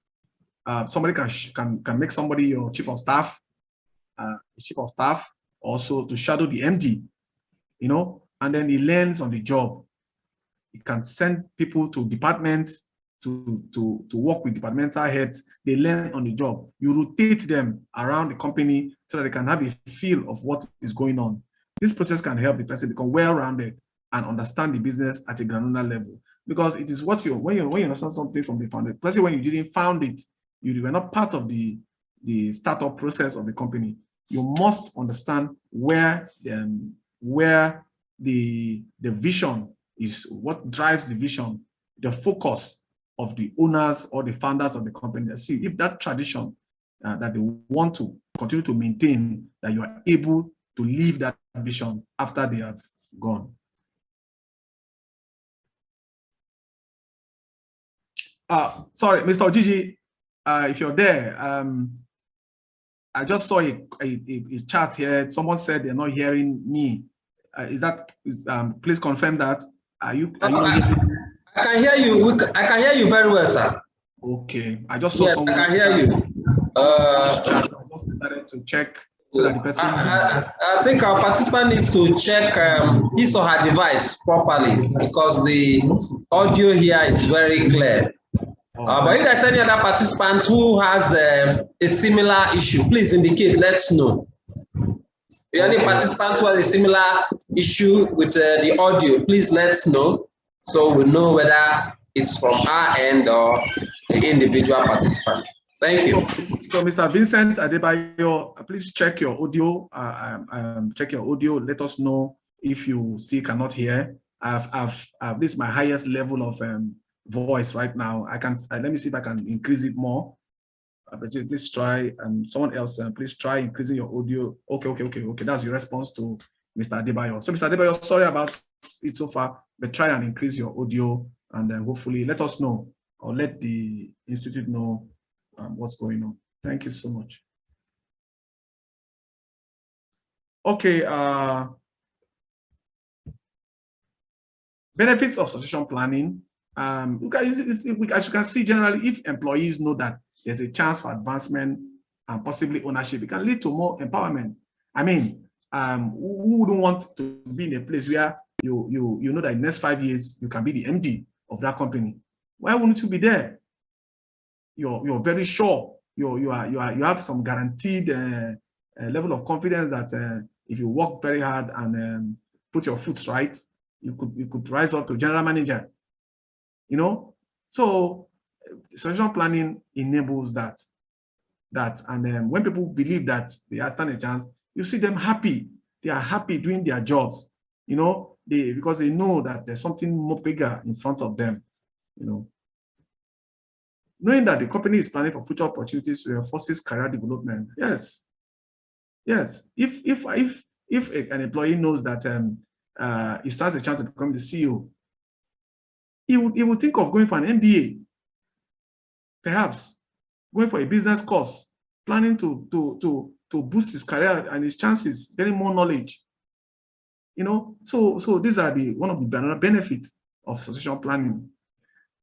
Somebody can make somebody your chief of staff, also to shadow the MD, you know, and then he learns on the job. He can send people to departments to work with departmental heads. They learn on the job. You rotate them around the company so that they can have a feel of what is going on. This process can help the person become well-rounded and understand the business at a granular level. Because it is what when you understand something from the founder, especially when you didn't found it, you were not part of the startup process of the company. You must understand where the vision is, what drives the vision, the focus of the owners or the founders of the company. See if that tradition that they want to continue to maintain, that you are able to live that vision after they have gone. Sorry, Mr. Ojiji, if you're there, I just saw a chat here. Someone said they're not hearing me. Please confirm that. Are you not hearing me? I can hear you. I can hear you very well, sir. Okay. I just saw someone. I can hear you. I just decided to check so that the person. I think our participant needs to check his or her device properly because the audio here is very clear. But if there's any other participant who has a similar issue, please indicate, let's know. If any participant who has a similar issue with the audio, please let us know so we know whether it's from our end or the individual participant. Thank you. So Mr. Vincent Adebayo, please check your audio. Check your audio. Let us know if you still cannot hear. This is my highest level of voice right now. I can let me see if I can increase it more. Please try, and someone else, please try increasing your audio. Okay. That's your response to Mr. Adebayo. So Mr. Adebayo, sorry about it so far, but try and increase your audio, and then hopefully let us know or let the institute know what's going on. Thank you so much. Okay. Benefits of succession planning. As you can see, generally, if employees know that there's a chance for advancement and possibly ownership, it can lead to more empowerment. I mean, who wouldn't want to be in a place where you know that in the next 5 years you can be the MD of that company? Why wouldn't you be there? You're very sure. You have some guaranteed level of confidence that if you work very hard and put your foot right, you could rise up to general manager. You know, so succession planning enables that. And when people believe that they stand a chance, you see them happy. They are happy doing their jobs. You know, because they know that there's something more bigger in front of them. You know, knowing that the company is planning for future opportunities reinforces career development. Yes. If an employee knows that he stands a chance to become the CEO, he would think of going for an MBA, perhaps going for a business course, planning to boost his career and his chances, getting more knowledge. You know, so these are one of the benefits of succession planning.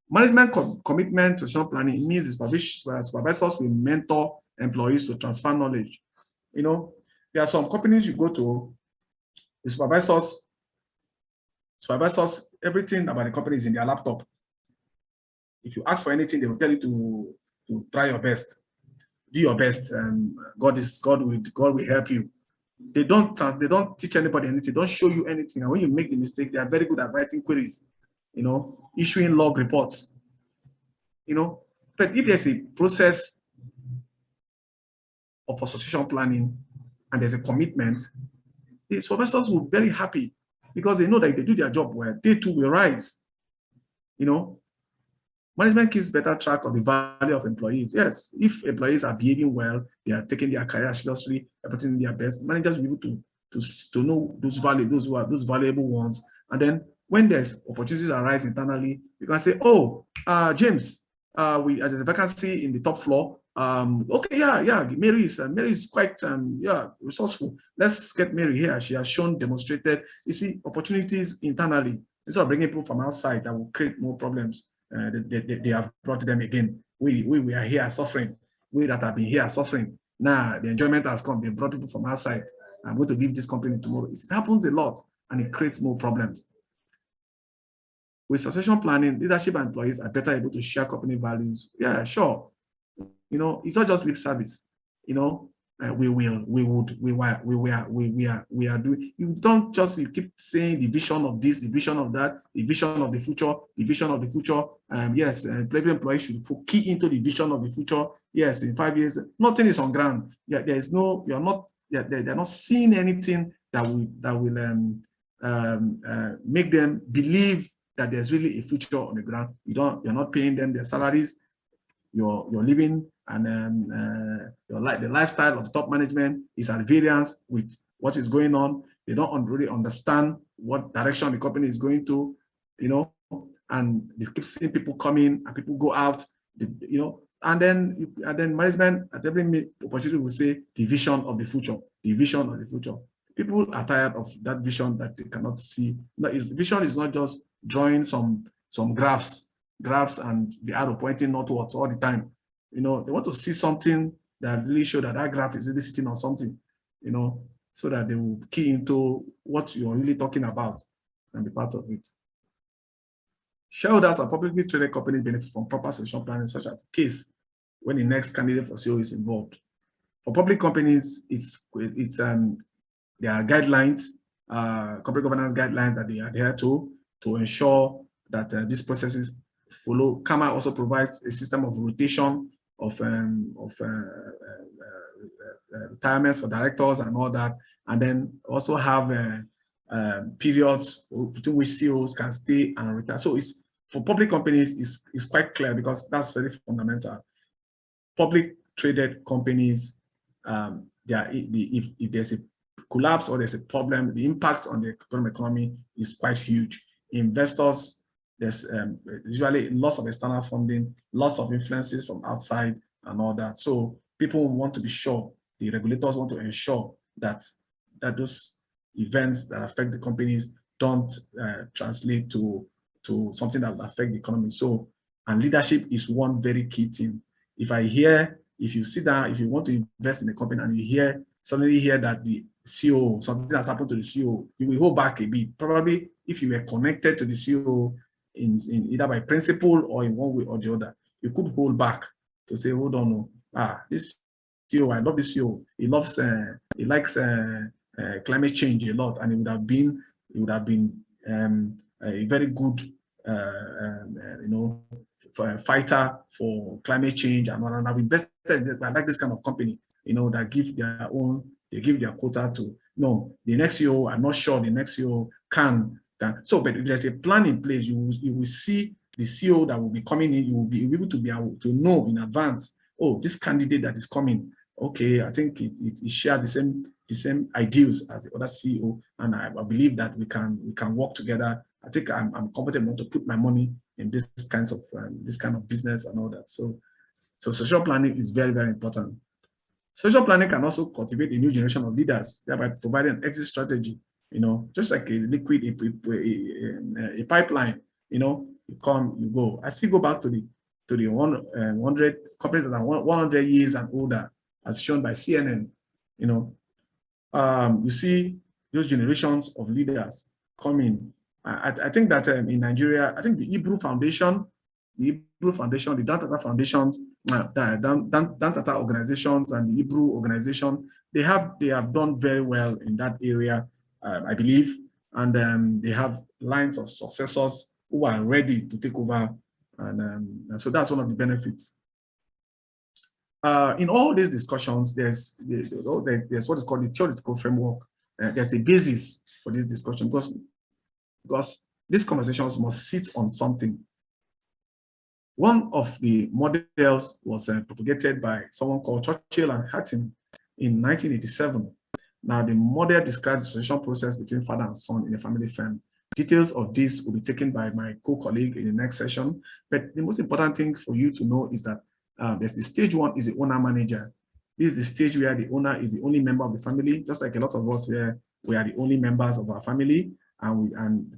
Management commitment to succession planning means supervisors will mentor employees to transfer knowledge. You know, there are some companies you go to, the supervisors, everything about the company is in their laptop. If you ask for anything, they will tell you to try your best, do your best, and God will help you. They don't teach anybody anything, don't show you anything. And when you make the mistake, they are very good at writing queries, you know, issuing log reports, you know. But if there's a process of succession planning and there's a commitment, the supervisors will be very happy because they know that if they do their job well, they too will rise. You know, management keeps better track of the value of employees. Yes, if employees are behaving well, they are taking their career seriously, putting in their best, managers will be able to know those valuable ones. And then when there's opportunities arise internally, you can say, oh, James, there's a vacancy in the top floor. Okay, yeah, Mary is quite resourceful. Let's get Mary here. She has demonstrated, you see, opportunities internally. Instead of bringing people from outside that will create more problems, they have brought them again. We are here suffering. We that have been here suffering. Now the enjoyment has come. They brought people from outside. I'm going to leave this company tomorrow. It happens a lot, and it creates more problems. With succession planning, leadership and employees are better able to share company values. Yeah, sure. You know, it's not just lip service. You know, we are doing. You don't just, you keep saying the vision of this, the vision of that, the vision of the future, the vision of the future. Yes, employees should key into the vision of the future. Yes, in 5 years, nothing is on ground. Yeah, there is no, you're not, they're not seeing anything that will make them believe that there's really a future on the ground. You're not paying them their salaries. You're living, and the lifestyle of top management is at variance with what is going on. They don't really understand what direction the company is going to, and they keep seeing people come in and people go out, and then management at every opportunity will say the vision of the future, the vision of the future. People are tired of that vision that they cannot see. Vision is not just drawing some graphs and the arrow pointing northwards all the time. They want to see something that really show that graph is really sitting on something, so that they will key into what you're really talking about and be part of it. Shareholders of publicly traded companies benefit from proper succession planning, such as the case when the next candidate for CEO is involved. For public companies, there are guidelines, corporate governance guidelines that they adhere to ensure that these processes follow. CAMA also provides a system of rotation of retirements for directors and all that, and then also have periods between which CEOs can stay and retire. So it's, for public companies, is quite clear, because that's very fundamental. Public traded companies, if there's a collapse or there's a problem, the impact on the economy is quite huge. Investors, there's usually loss of external funding, loss of influences from outside and all that. So people want to be sure, the regulators want to ensure that those events that affect the companies don't translate to something that will affect the economy. So, and leadership is one very key thing. If you sit down, if you want to invest in a company and you suddenly hear that the CEO, something has happened to the CEO, you will hold back a bit. Probably if you were connected to the CEO in either by principle or in one way or the other, you could hold back to say, hold on, this CEO, I love this CEO. He likes climate change a lot, and it would have been a very good fighter for climate change, and I've invested in this. I like this kind of company, that give their quota to. No, the next CEO, I'm not sure the next CEO can. So, but if there's a plan in place, you will see the CEO that will be coming in. You will be able to know in advance, oh, this candidate that is coming, okay, I think it shares the same ideals as the other CEO, and I believe that we can work together. I think I'm comfortable to put my money in this kind of business and all that. So social planning is very, very important. Social planning can also cultivate a new generation of leaders, thereby providing an exit strategy. Just like a liquid, a pipeline. You come, you go. I still go back to the 100 companies that are 100 years and older, as shown by CNN. You see those generations of leaders coming. I think that in Nigeria, I think the Hebrew Foundation, the Dantata Foundations, Dantata organizations, and the Hebrew organization, they have done very well in that area, I believe, and they have lines of successors who are ready to take over, and so that's one of the benefits. In all these discussions, there's what is called the theoretical framework. There's a basis for this discussion, because these conversations must sit on something. One of the models was propagated by someone called Churchill and Hatton in 1987. Now, the model describes the succession process between father and son in a family firm. Details of this will be taken by my co-colleague in the next session. But the most important thing for you to know is that there's the stage one is the owner manager. This is the stage where the owner is the only member of the family. Just like a lot of us here, we are the only members of our family, and we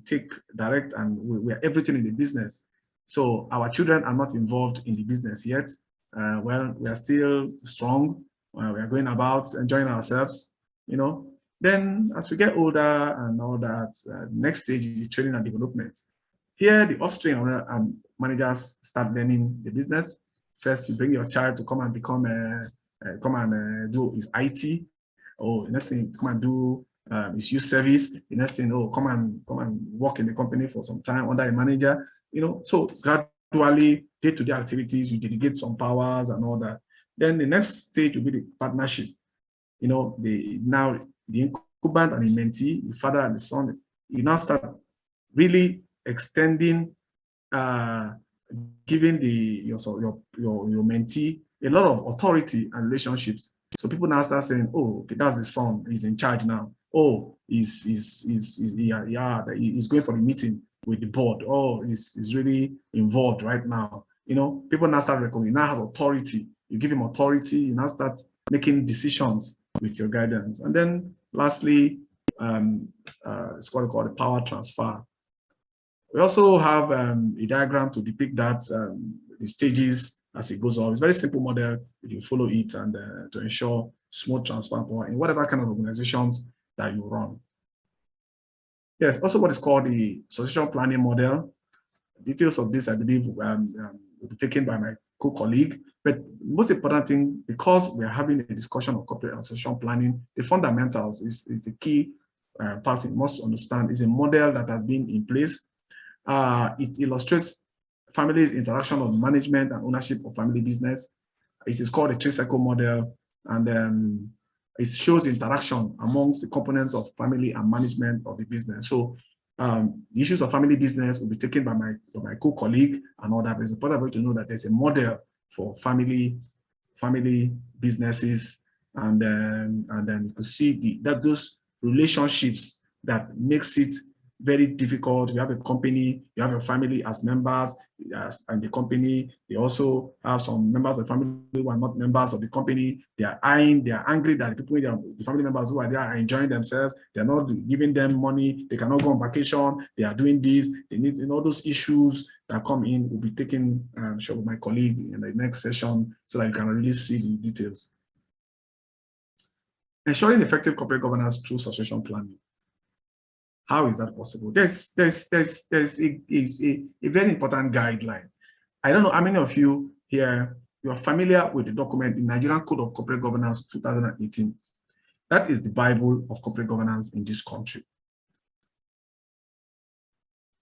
take direct, and we are everything in the business. So our children are not involved in the business yet. Well, we are still strong. We are going about enjoying ourselves, Then as we get older and all that, next stage is the training and development. Here, the offspring and managers start learning the business. First, you bring your child to come and become come and do is IT. Oh, the next thing, come and do is use service. The next thing, oh, come and work in the company for some time under a manager. You know, so gradually, day-to-day activities, you delegate some powers and all that. Then the next stage will be the partnership. You know, the incumbent and the mentee, the father and the son, you now start really extending, giving your mentee a lot of authority and relationships. So people now start saying, oh, okay, that's the son, he's in charge now. Oh, he's going for the meeting with the board. Oh, he's really involved right now. You know, people now start recognizing, he now has authority. You give him authority, you now start making decisions with your guidance. And then lastly, it's what we call the power transfer. We also have a diagram to depict that, the stages as it goes on. It's a very simple model if you follow it, and to ensure smooth transfer power in whatever kind of organizations that you run. Yes, also what is called the succession planning model. Details of this, I believe, will be taken by my co-colleague. But most important thing, because we're having a discussion on corporate succession planning, the fundamentals is the key part you must understand. Is a model that has been in place. It illustrates families' interaction of management and ownership of family business. It is called a three-cycle model, and it shows interaction amongst the components of family and management of the business. So the issues of family business will be taken by my co-colleague and all that. But it's important for you to know that there's a model for family businesses, and then you could see that those relationships that makes it very difficult. You have a company, you have a family as members, and the company, they also have some members of the family who are not members of the company. They are angry that the people, the family members who are there are enjoying themselves. They're not giving them money. They cannot go on vacation. They are doing this. They need, you know, those issues that come in will be taken, I'm sure, with my colleague in the next session, so that you can really see the details. Ensuring effective corporate governance through succession planning. How is that possible? There's a very important guideline. I don't know how many of you here, you are familiar with the document, the Nigerian Code of Corporate Governance 2018. That is the Bible of corporate governance in this country.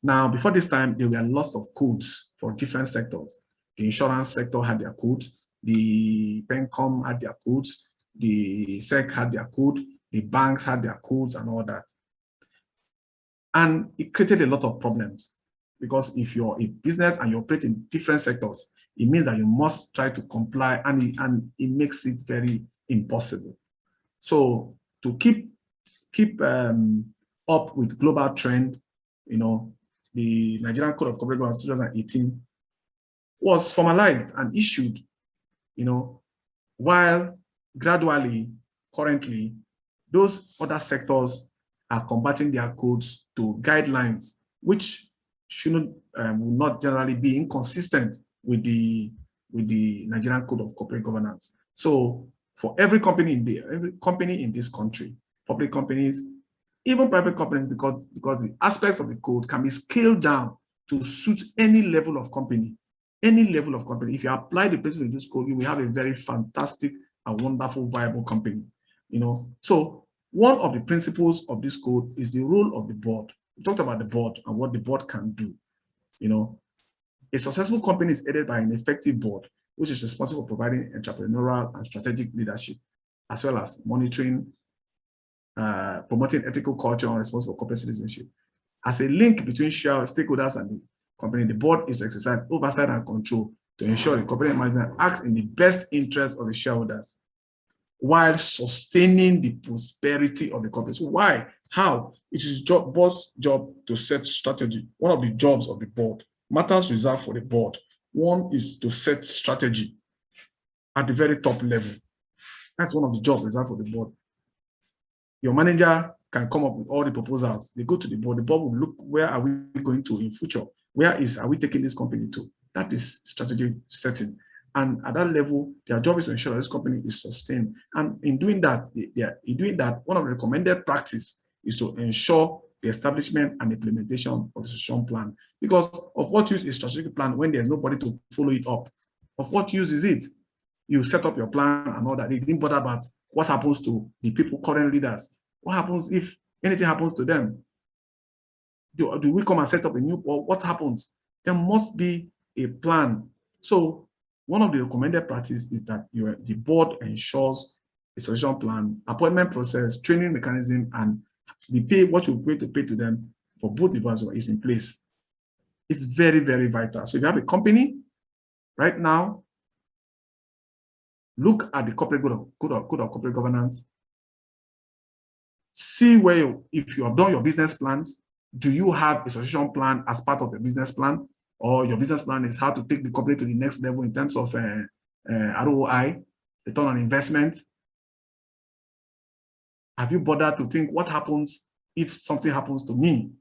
Now, before this time, there were lots of codes for different sectors. The insurance sector had their code, the PENCOM had their codes, the SEC had their code, the banks had their codes and all that. And it created a lot of problems, because if you're a business and you operate in different sectors, it means that you must try to comply, and it makes it very impossible. So to keep up with global trend, you know, the Nigerian Code of Corporate Governance 2018 was formalized and issued, you know, while gradually, currently, those other sectors are converting their codes to guidelines, which shouldn't, will not generally be inconsistent with the Nigerian Code of Corporate Governance. So for every company in this country, public companies, even private companies, because the aspects of the code can be scaled down to suit any level of company. Any level of company. If you apply the principle of this code, you will have a very fantastic and wonderful, viable company. You know, so one of the principles of this code is the role of the board. We talked about the board and what the board can do. You know, a successful company is aided by an effective board, which is responsible for providing entrepreneurial and strategic leadership, as well as monitoring, promoting ethical culture and responsible corporate citizenship. As a link between stakeholders and the company, the board is to exercise oversight and control to ensure the corporate management acts in the best interest of the shareholders, while sustaining the prosperity of the company. So why? How? It is board's job to set strategy. One of the jobs of the board, matters reserved for the board. One is to set strategy at the very top level. That's one of the jobs reserved for the board. Your manager can come up with all the proposals. They go to the board will look, where are we going to in future? Are we taking this company to? That is strategy setting. And at that level, their job is to ensure that this company is sustained. And in doing that, one of the recommended practice is to ensure the establishment and implementation of the succession plan. Because of what use is strategic plan when there's nobody to follow it up? Of what use is it? you set up your plan and all that. They didn't bother about what happens to the people, current leaders. What happens if anything happens to them? Do we come and set up a new, or what happens? There must be a plan. So one of the recommended practice is that the board ensures a succession plan, appointment process, training mechanism, and the pay, what you're going to pay to them for both the is in place. It's very, very vital. So if you have a company right now, look at the corporate code of corporate governance. See where if you have done your business plans, do you have a succession plan as part of your business plan? Or your business plan is how to take the company to the next level in terms of ROI, return on investment? Have you bothered to think what happens if something happens to me?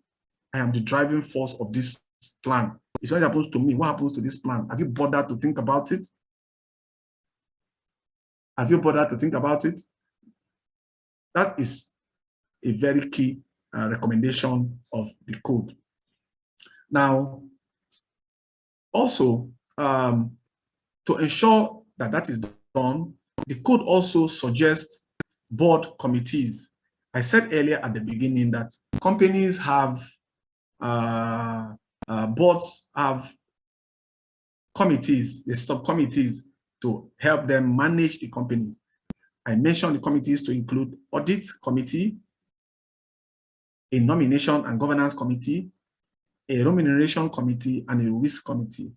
I am the driving force of this plan. If something happens to me, what happens to this plan? Have you bothered to think about it? Have you bothered to think about it? That is a very key recommendation of the code. Now, also, to ensure that that is done, the code also suggests board committees. I said earlier at the beginning that companies have, boards have committees, they stop committees to help them manage the company. I mentioned the committees to include audit committee, a nomination and governance committee, a remuneration committee, and a risk committee.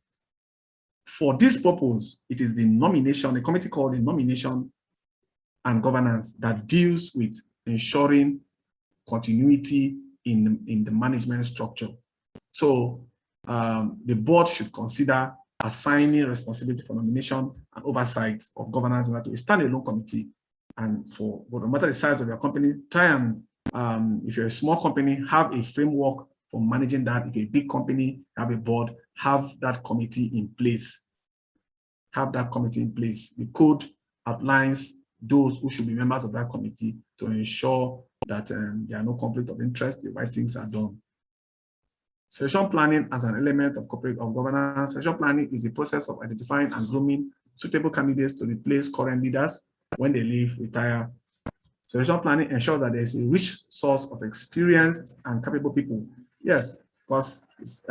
For this purpose, it is the nomination, a committee called the nomination and governance that deals with ensuring continuity in the management structure. So the board should consider assigning responsibility for nomination and oversight of governance to a standalone committee. And for no matter the size of your company, try and, if you're a small company, have a framework for managing that. If you're a big company, have a board, have that committee in place. Have that committee in place. The code outlines those who should be members of that committee to ensure that there are no conflict of interest, the right things are done. Succession planning as an element of corporate governance. Succession planning is the process of identifying and grooming suitable candidates to replace current leaders when they leave, retire. Succession planning ensures that there is a rich source of experienced and capable people. Yes, because if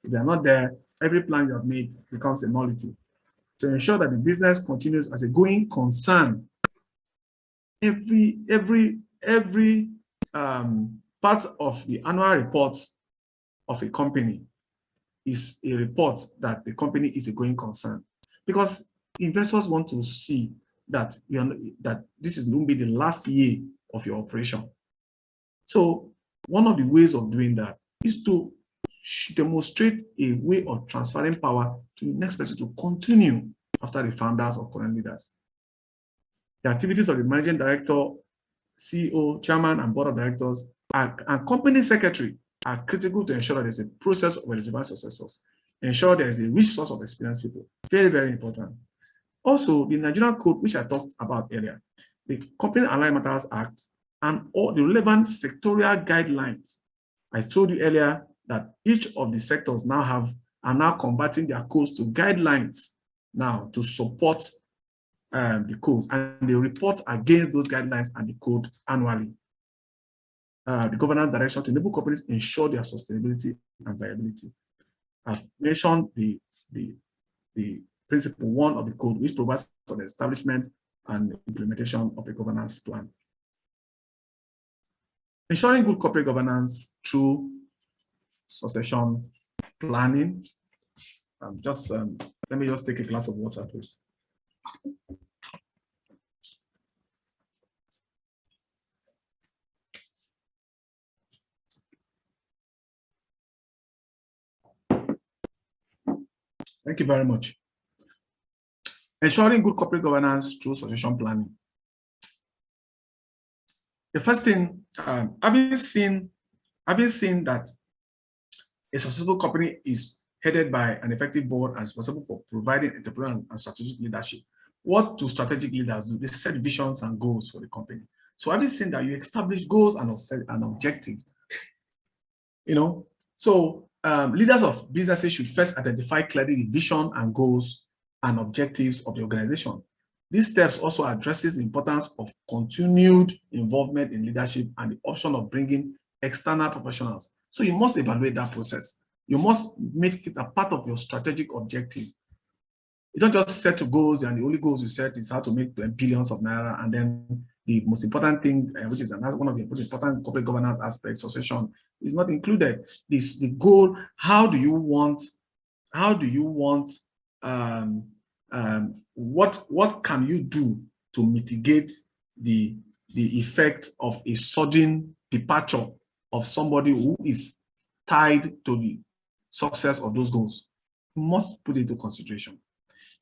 they are not there, every plan you have made becomes a nullity. To ensure that the business continues as a going concern, every part of the annual report of a company is a report that the company is a going concern, because investors want to see that that this is going to be the last year of your operation. So one of the ways of doing that is to demonstrate a way of transferring power to the next person to continue after the founders or current leaders. The activities of the managing director, CEO, chairman, and board of directors and company secretary are critical to ensure that there's a process of eligible successors. Ensure there's a rich source of experienced people. Very, very important. Also, the Nigerian Code, which I talked about earlier, the Company and Allied Matters Act, and all the relevant sectorial guidelines. I told you earlier that each of the sectors are now converting their codes to guidelines now to support the codes, and they report against those guidelines and the code annually. The governance direction to enable companies ensure their sustainability and viability. I've mentioned the principle 1 of the code, which provides for the establishment and implementation of a governance plan. Ensuring good corporate governance through succession planning. Let me just take a glass of water, please. Thank you very much. Ensuring good corporate governance through succession planning. The first thing, having seen that a successful company is headed by an effective board and is responsible for providing entrepreneurial and strategic leadership. What do strategic leaders do? They set visions and goals for the company. So having seen that, you establish goals and objectives. So leaders of businesses should first identify clearly the vision and goals and objectives of the organization. These steps also addresses the importance of continued involvement in leadership and the option of bringing external professionals. So you must evaluate that process. You must make it a part of your strategic objective. You don't just set goals, and the only goals you set is how to make billions of naira, and then the most important thing, which is one of the most important corporate governance aspects, succession, is not included. The goal, what can you do to mitigate the effect of a sudden departure of somebody who is tied to the success of those goals? You must put it into consideration.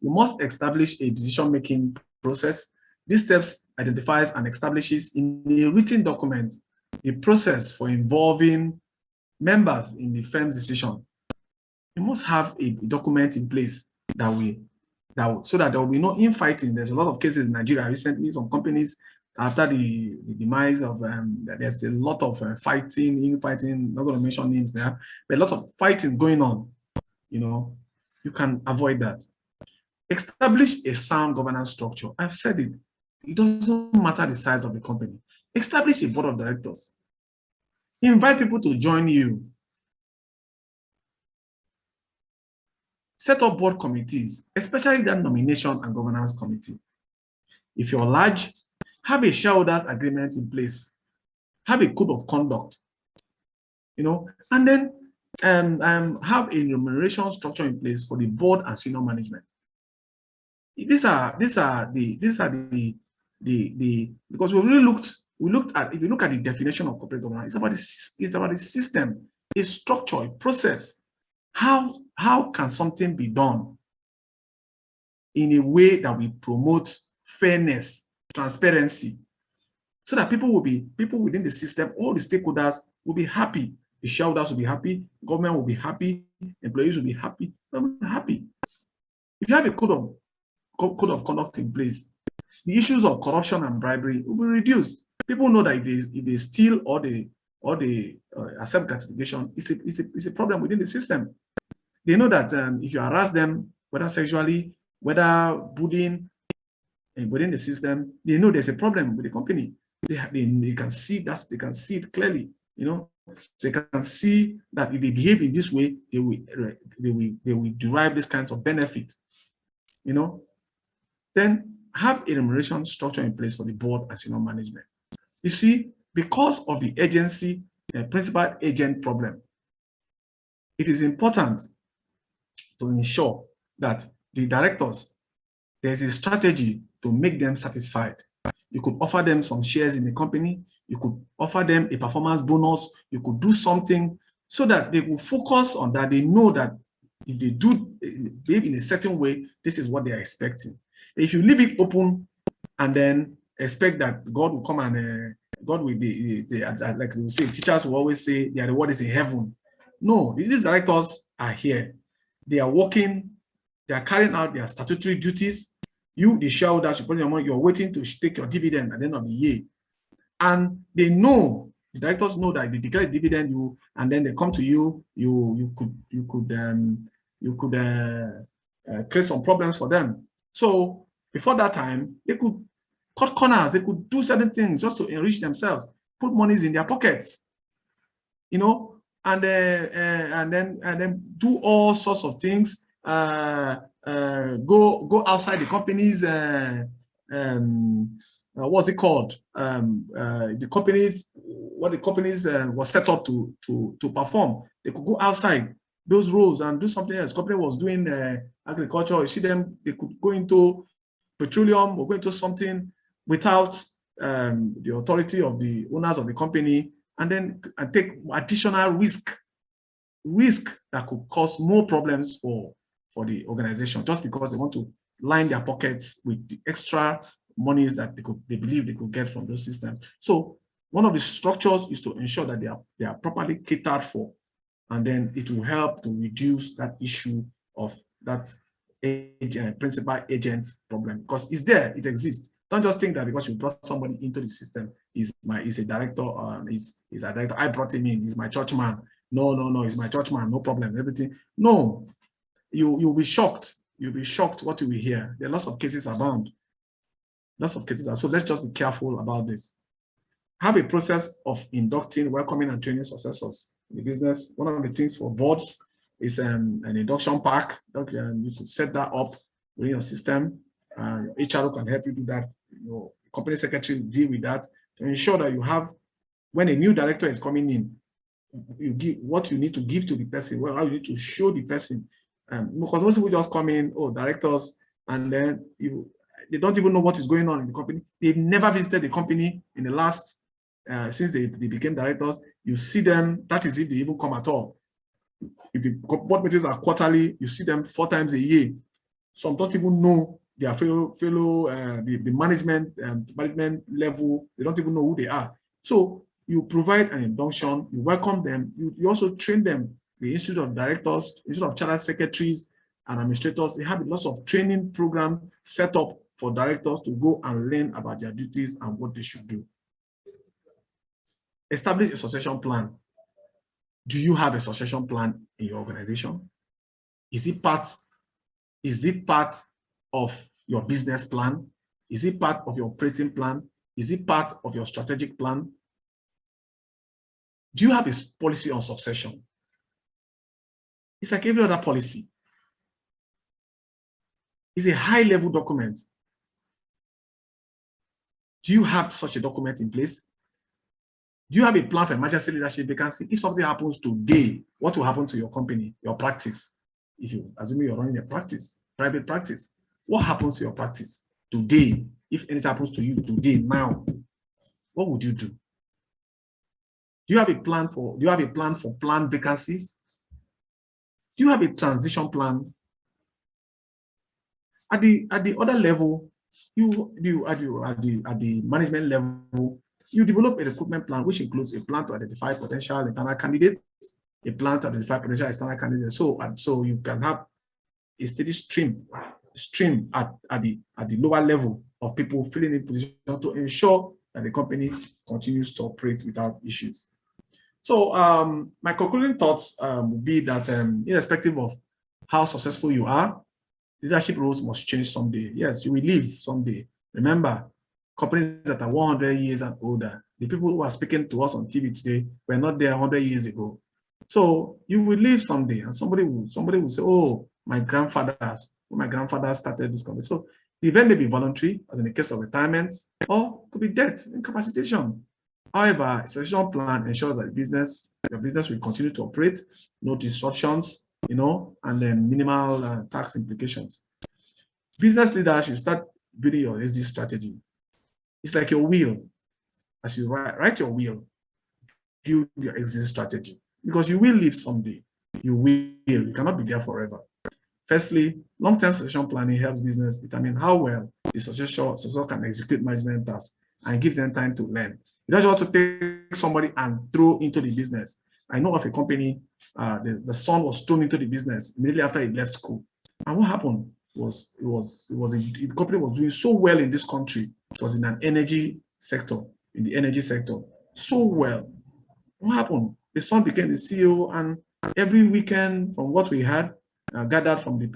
You must establish a decision-making process. These steps identifies and establishes in a written document a process for involving members in the firm's decision. You must have a document in place so that there will be no infighting. There's a lot of cases in Nigeria recently, some companies, after the demise of, there's a lot of infighting, not going to mention names there, but a lot of fighting going on. You can avoid that. Establish a sound governance structure. I've said it. It doesn't matter the size of the company. Establish a board of directors. Invite people to join you. Set up board committees, especially that nomination and governance committee. If you're large, have a shareholders agreement in place. Have a code of conduct, and then have a remuneration structure in place for the board and senior management. These are the because we looked at, if you look at the definition of corporate governance, it's about a system, a structure, a process. How can something be done in a way that we promote fairness, transparency, so that people within the system, all the stakeholders will be happy. The shareholders will be happy, government will be happy, employees will be happy. If you have a code of conduct in place, the issues of corruption and bribery will be reduced. People know that if they steal or they accept gratification, it's a problem within the system. They know that if you harass them, whether sexually, whether bullying, within the system, they know there's a problem with the company. They can see that, they can see it clearly. They can see that if they behave in this way, they will derive these kinds of benefit. Then have a remuneration structure in place for the board and senior management. You see, because of the agency, principal agent problem, it is important to ensure that the directors, there's a strategy to make them satisfied. You could offer them some shares in the company. You could offer them a performance bonus. You could do something so that they will focus on that. They know that if they do behave in a certain way, this is what they are expecting. If you leave it open and then expect that God will come and God will be, like we say, teachers will always say, their reward is in heaven. No, these directors are here. They are working, they are carrying out their statutory duties. You, the shareholders, you put your money, you're waiting to take your dividend at the end of the year. And they know, the directors know that if they declare dividend, and then they come to you, you could create some problems for them. So before that time, they could cut corners, they could do certain things just to enrich themselves, put monies in their pockets, and then do all sorts of things. Go outside the company's what's it called? The companies, what the companies was set up to perform. They could go outside those roles and do something else. Company was doing agriculture. You see them, they could go into petroleum or go into something without the authority of the owners of the company, and take additional risk that could cause more problems for the organization, just because they want to line their pockets with the extra monies that they believe they could get from those systems. So one of the structures is to ensure that they are properly catered for, and then it will help to reduce that issue of that principal agent problem, because it's there, it exists. Don't just think that because you brought somebody into the system, he's a director, he's a director, I brought him in, he's my church man. No, he's my church man, no problem, everything. No, you'll be shocked you'll be shocked what you will hear. There are lots of cases abound. Lots of cases. So let's just be careful about this. Have a process of inducting, welcoming, and training successors in the business. One of the things for boards is an induction pack. You could set that up within your system. HR can help you do that. Your company secretary will deal with that to ensure that you have, when a new director is coming in, you give what you need to give to the person, how you need to show the person. Because most people just come in, oh, directors, and then they don't even know what is going on in the company. They've never visited the company in the last, since they became directors. You see them, that is if they even come at all. If the board meetings are quarterly, you see them 4 times a year. Some don't even know their the management level. They don't even know who they are. So you provide an induction, you welcome them, you also train them. The Institute of Directors, Institute of Chartered Secretaries and Administrators, they have lots of training programs set up for directors to go and learn about their duties and what they should do. Establish a succession plan. Do you have a succession plan in your organization? Is it part of your business plan? Is it part of your operating plan? Is it part of your strategic plan? Do you have a policy on succession? It's like every other policy. It's a high-level document. Do you have such a document in place? Do you have a plan for emergency leadership vacancy? If something happens today, what will happen to your company, your practice? If you assume you're running a practice, private practice, what happens to your practice today? If anything happens to you today, now, what would you do? Do you have a plan for planned vacancies? Do you have a transition plan? At the other level, at the management level, you develop a recruitment plan, which includes a plan to identify potential internal candidates, a plan to identify potential external candidates. So you can have a steady stream at the lower level of people filling in position to ensure that the company continues to operate without issues. So my concluding thoughts would be that irrespective of how successful you are, leadership roles must change someday. Yes, you will leave someday. Remember, companies that are 100 years and older, the people who are speaking to us on TV today were not there 100 years ago. So you will leave someday, and somebody will say, oh, my grandfather started this company. So the event may be voluntary, as in the case of retirement, or could be death, incapacitation. However, a succession plan ensures that your business will continue to operate, no disruptions, and then minimal tax implications. Business leaders should start building your exit strategy. It's like your will. As you write your will, build your exit strategy, because you will leave someday. You will. You cannot be there forever. Firstly, long-term succession planning helps business determine how well the successor can execute management tasks and gives them time to learn. You don't just want to take somebody and throw into the business. I know of a company, the son was thrown into the business immediately after he left school. And what happened was the company was doing so well in this country. It was in an energy sector, so well. What happened? The son became the CEO, and every weekend, from what we had gathered from the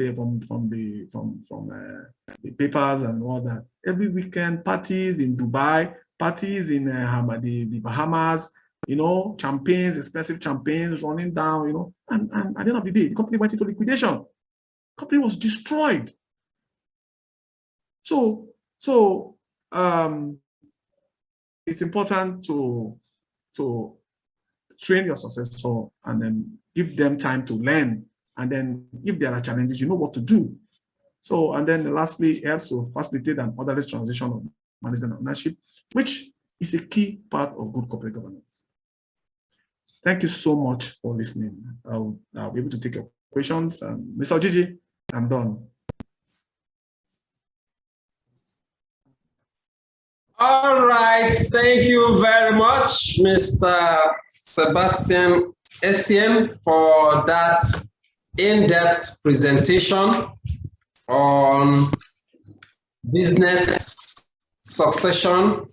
papers and all that, every weekend parties in Dubai, parties in the Bahamas, champagnes, expensive champagnes running down, and at the end of the day, the company went into liquidation. The company was destroyed. So it's important to train your successor and then give them time to learn. And then if there are challenges, you know what to do. So, and then lastly, it helps to facilitate an orderly transition of management ownership, which is a key part of good corporate governance. Thank you so much for listening. I'll be able to take your questions. Mr. Ojiji, I'm done. All right, thank you very much, Mr. Sebastian Essien, for that in-depth presentation on business succession,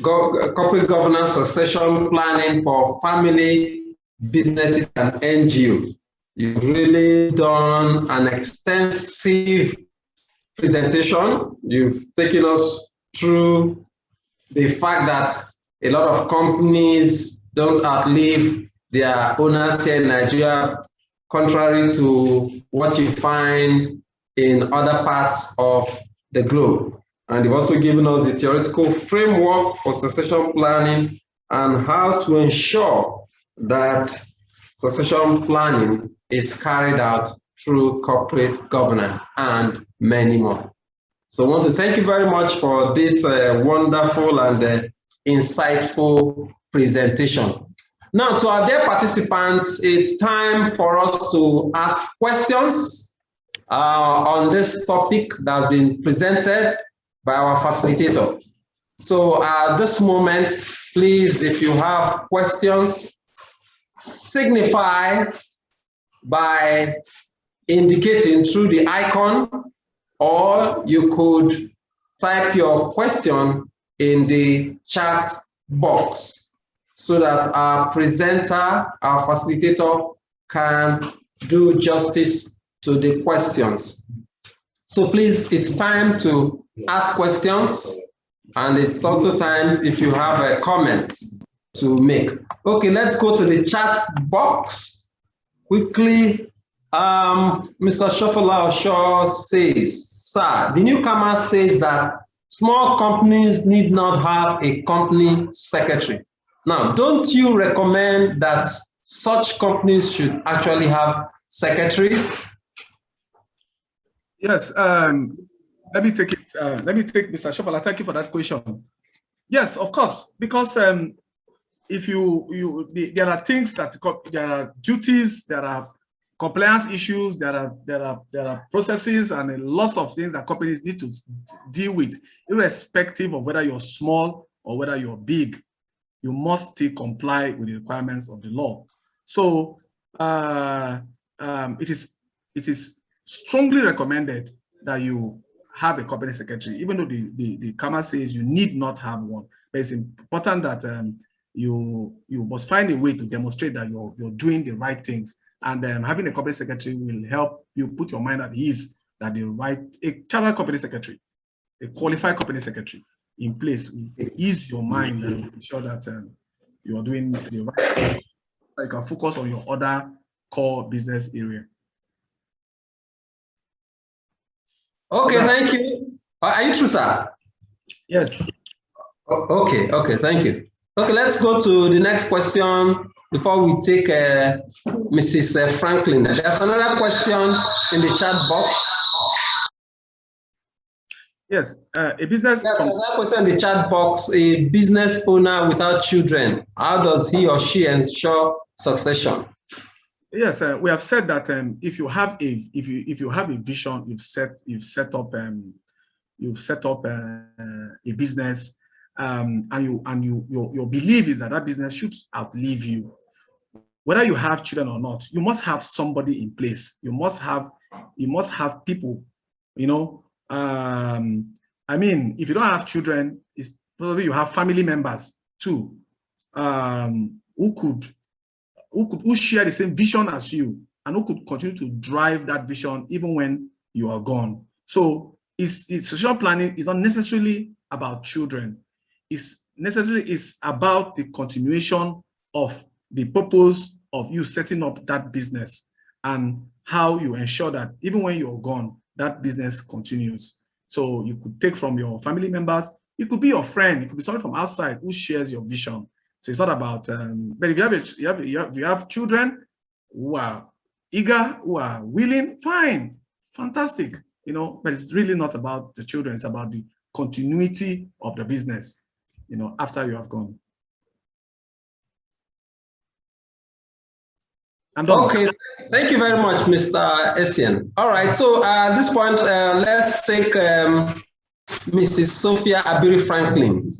corporate governance succession planning for family businesses and NGOs. You've really done an extensive presentation. You've taken us through the fact that a lot of companies don't outlive their owners here in Nigeria, contrary to what you find in other parts of the globe. And they've also given us the theoretical framework for succession planning and how to ensure that succession planning is carried out through corporate governance and many more. So I want to thank you very much for this wonderful and insightful presentation. Now, to our dear participants, it's time for us to ask questions on this topic that has been presented by our facilitator. So at this moment, please, if you have questions, signify by indicating through the icon, or you could type your question in the chat box so that our presenter, our facilitator, can do justice to the questions. So please, it's time to ask questions, and it's also time if you have comments to make. Okay, let's go to the chat box quickly. Mr. Shofola Osho says, sir, the newcomer says that small companies need not have a company secretary. Now, don't you recommend that such companies should actually have secretaries? Yes, let me take it. Let me take Mr. Shofola. Thank you for that question. Yes, of course, because if there are things that there are duties, there are compliance issues, there are processes and lots of things that companies need to deal with, irrespective of whether you're small or whether you're big. You must still comply with the requirements of the law. So it is strongly recommended that you have a company secretary, even though the CAMA says you need not have one. But it's important that you must find a way to demonstrate that you're doing the right things. And having a company secretary will help you put your mind at ease that a chartered company secretary, a qualified company secretary in place will ease your mind and ensure that you are doing the right thing. You can focus on your other core business area. Okay, so thank you. Are you true, sir? Yes. Okay, thank you. Okay, let's go to the next question before we take Mrs. Franklin. There's another question in the chat box. Yes, a business. Yes, there's another question in the chat box. A business owner without children, how does he or she ensure succession? Yes, we have said that if you have a vision, you've set up a business, and your belief is that business should outlive you. Whether you have children or not, you must have somebody in place. You must have people. You know, I mean, if you don't have children, it's probably you have family members too, who share the same vision as you and who could continue to drive that vision even when you are gone. So succession planning is not necessarily about children. It's about the continuation of the purpose of you setting up that business and how you ensure that even when you're gone, that business continues. So you could take from your family members, it could be your friend, it could be someone from outside who shares your vision. So it's not about, but if you have children who are eager, who are willing, fine, fantastic, you know, but it's really not about the children, it's about the continuity of the business, you know, after you have gone. Okay, thank you very much, Mr. Essien. All right, so at this point, let's take Mrs. Sophia Abiri Franklin.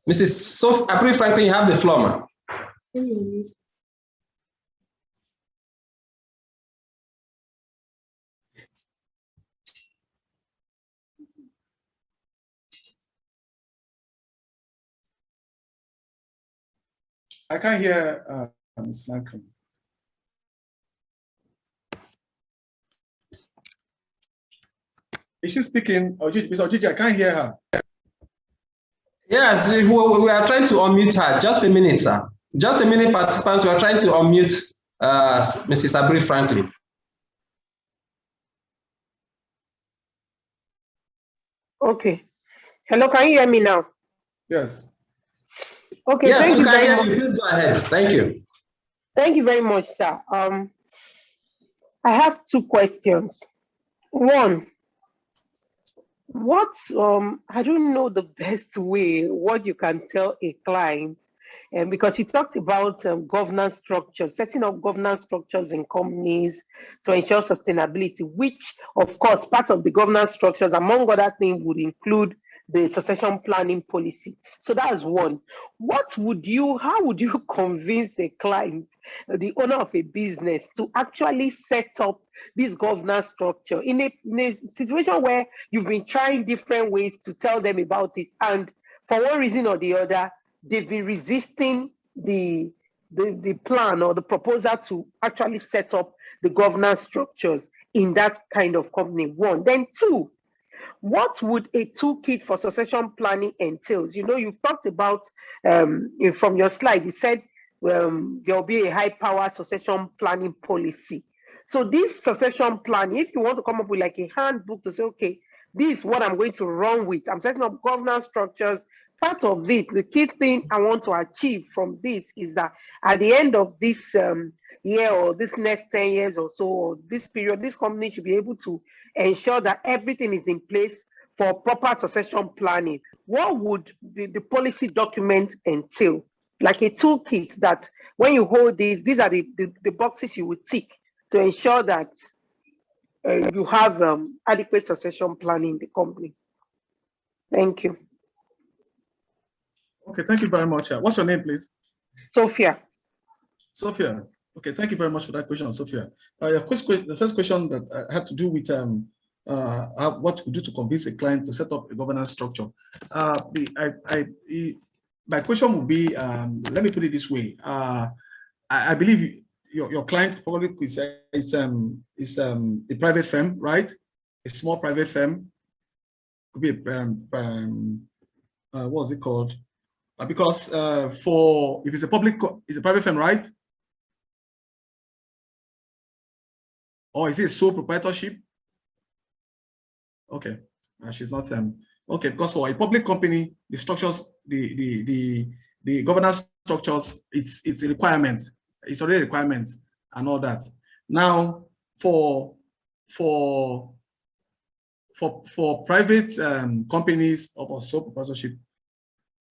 Mrs. Abiri Franklin, you have the floor, ma'am. I can't hear Ms. Franklin. Is she speaking? Mr. Ojiji, I can't hear her. Yes, we are trying to unmute her. Just a minute, sir. Just a minute, participants. We are trying to unmute Mrs. Abri Franklin. Okay. Hello, can you hear me now? Yes. Okay, yes, thank we you can very hear much. you. Please go ahead. Thank you. Thank you very much, sir. I have two questions. One, what I don't know the best way what you can tell a client, because you talked about governance structures, setting up governance structures in companies to ensure sustainability, which of course part of the governance structures, among other things, would include the succession planning policy. So that's one. How would you convince a client, the owner of a business, to actually set up this governance structure in a situation where you've been trying different ways to tell them about it, and for one reason or the other, they've been resisting the plan or the proposal to actually set up the governance structures in that kind of company? One. Then two, what would a toolkit for succession planning entails? You know, you've talked about from your slide, you said there'll be a high power succession planning policy. So this succession planning, if you want to come up with like a handbook to say, okay, this is what I'm going to run with, I'm setting up governance structures. Part of it, the key thing I want to achieve from this is that at the end of this year or this next 10 years or so, or this period, this company should be able to ensure that everything is in place for proper succession planning. What would the policy document entail? Like a toolkit that when you hold these are the boxes you would tick to ensure that you have adequate succession planning in the company. Thank you. Okay, thank you very much. What's your name, please? Sophia. Sophia. Okay, thank you very much for that question, Sophia. The first question that had to do with what to do to convince a client to set up a governance structure. My question would be, let me put it this way. I believe your client probably is a private firm, right? A small private firm. Could be what was it called? Because if it's it's a private firm, right? Or is it a sole proprietorship? Okay, she's not okay, because for a public company, the structures, the governance structures, it's a requirement. It's already a requirement and all that. Now, for private companies or sole proprietorship,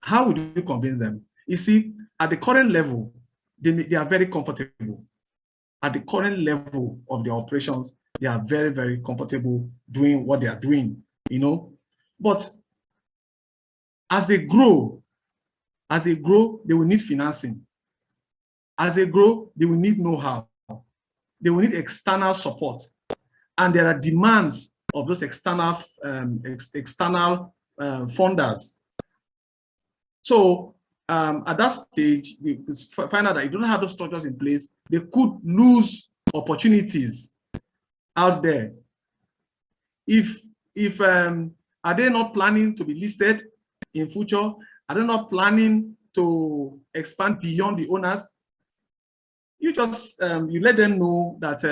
how would you convince them? You see, at the current level, they are very comfortable. At the current level of their operations, they are very, very comfortable doing what they are doing, you know. But as they grow, they will need financing. As they grow, they will need know-how. They will need external support. And there are demands of those external funders. So at that stage, they find out that if you don't have those structures in place, they could lose opportunities out there. Are they not planning to be listed in future? Are they not planning to expand beyond the owners? You just you let them know that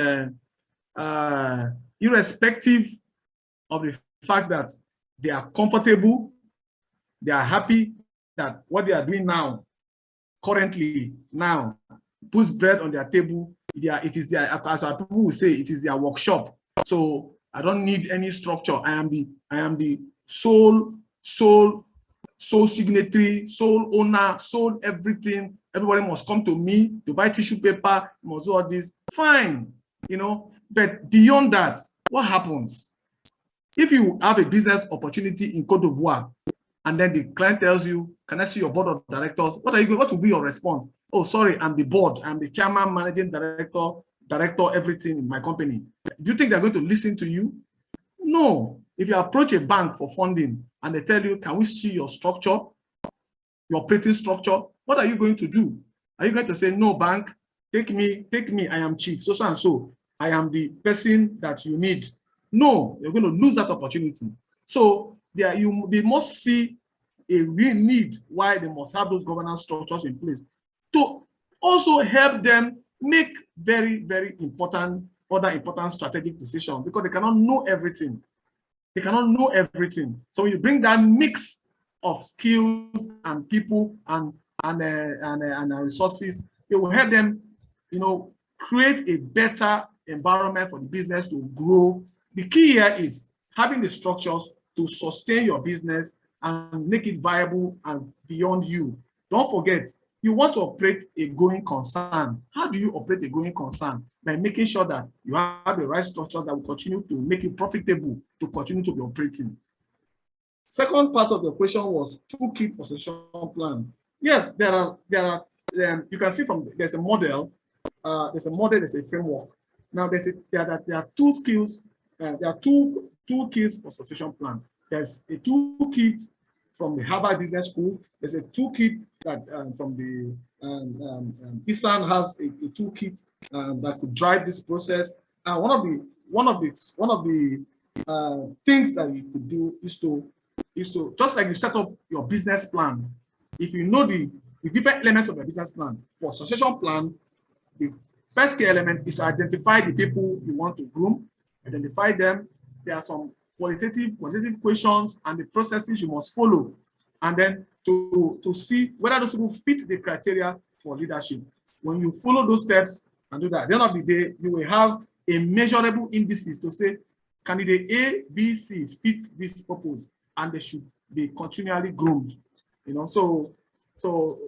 irrespective of the fact that they are comfortable, they are happy that what they are doing now, currently now, puts bread on their table. It is their, as our people will say, it is their workshop. So I don't need any structure. I am the sole signatory, sole owner, sole everything. Everybody must come to me to buy tissue paper, must do all this. Fine, you know. But beyond that, what happens? If you have a business opportunity in Côte d'Ivoire, and then the client tells you, "Can I see your board of directors?" What will be your response? "Oh, sorry, I'm the board. I'm the chairman, managing director, everything in my company." Do you think they're going to listen to you? No. If you approach a bank for funding and they tell you, "Can we see your structure, your operating structure?" What are you going to do? Are you going to say, "No, bank, take me, I am chief, so and so. I am the person that you need. no, you're going to lose that opportunity. So they must see a real need why they must have those governance structures in place to also help them make very, very important, other important strategic decisions, because they cannot know everything. They cannot know everything. So you bring that mix of skills and people and resources, it will help them, create a better environment for the business to grow. The key here is having the structures to sustain your business and make it viable and beyond you. Don't forget, you want to operate a going concern. How do you operate a going concern? By making sure that you have the right structures that will continue to make it profitable to continue to be operating. Second part of the question was toolkit for succession plan. Yes, there are you can see there's a model, there's a framework. Now there are two skills, there are two toolkits for succession plan. There's a toolkit from the Harvard Business School. There's a toolkit that from the ISAN has a toolkit that could drive this process. And one of the things that you could do is to just like you set up your business plan. If you know the different elements of your business plan, for succession plan, the first key element is to identify the people you want to groom, identify them. There are some quantitative questions and the processes you must follow, and then to see whether those people fit the criteria for leadership. When you follow those steps and do that, at the end of the day, you will have a measurable indices to say candidate A, B, C fits this purpose, and they should be continually groomed. So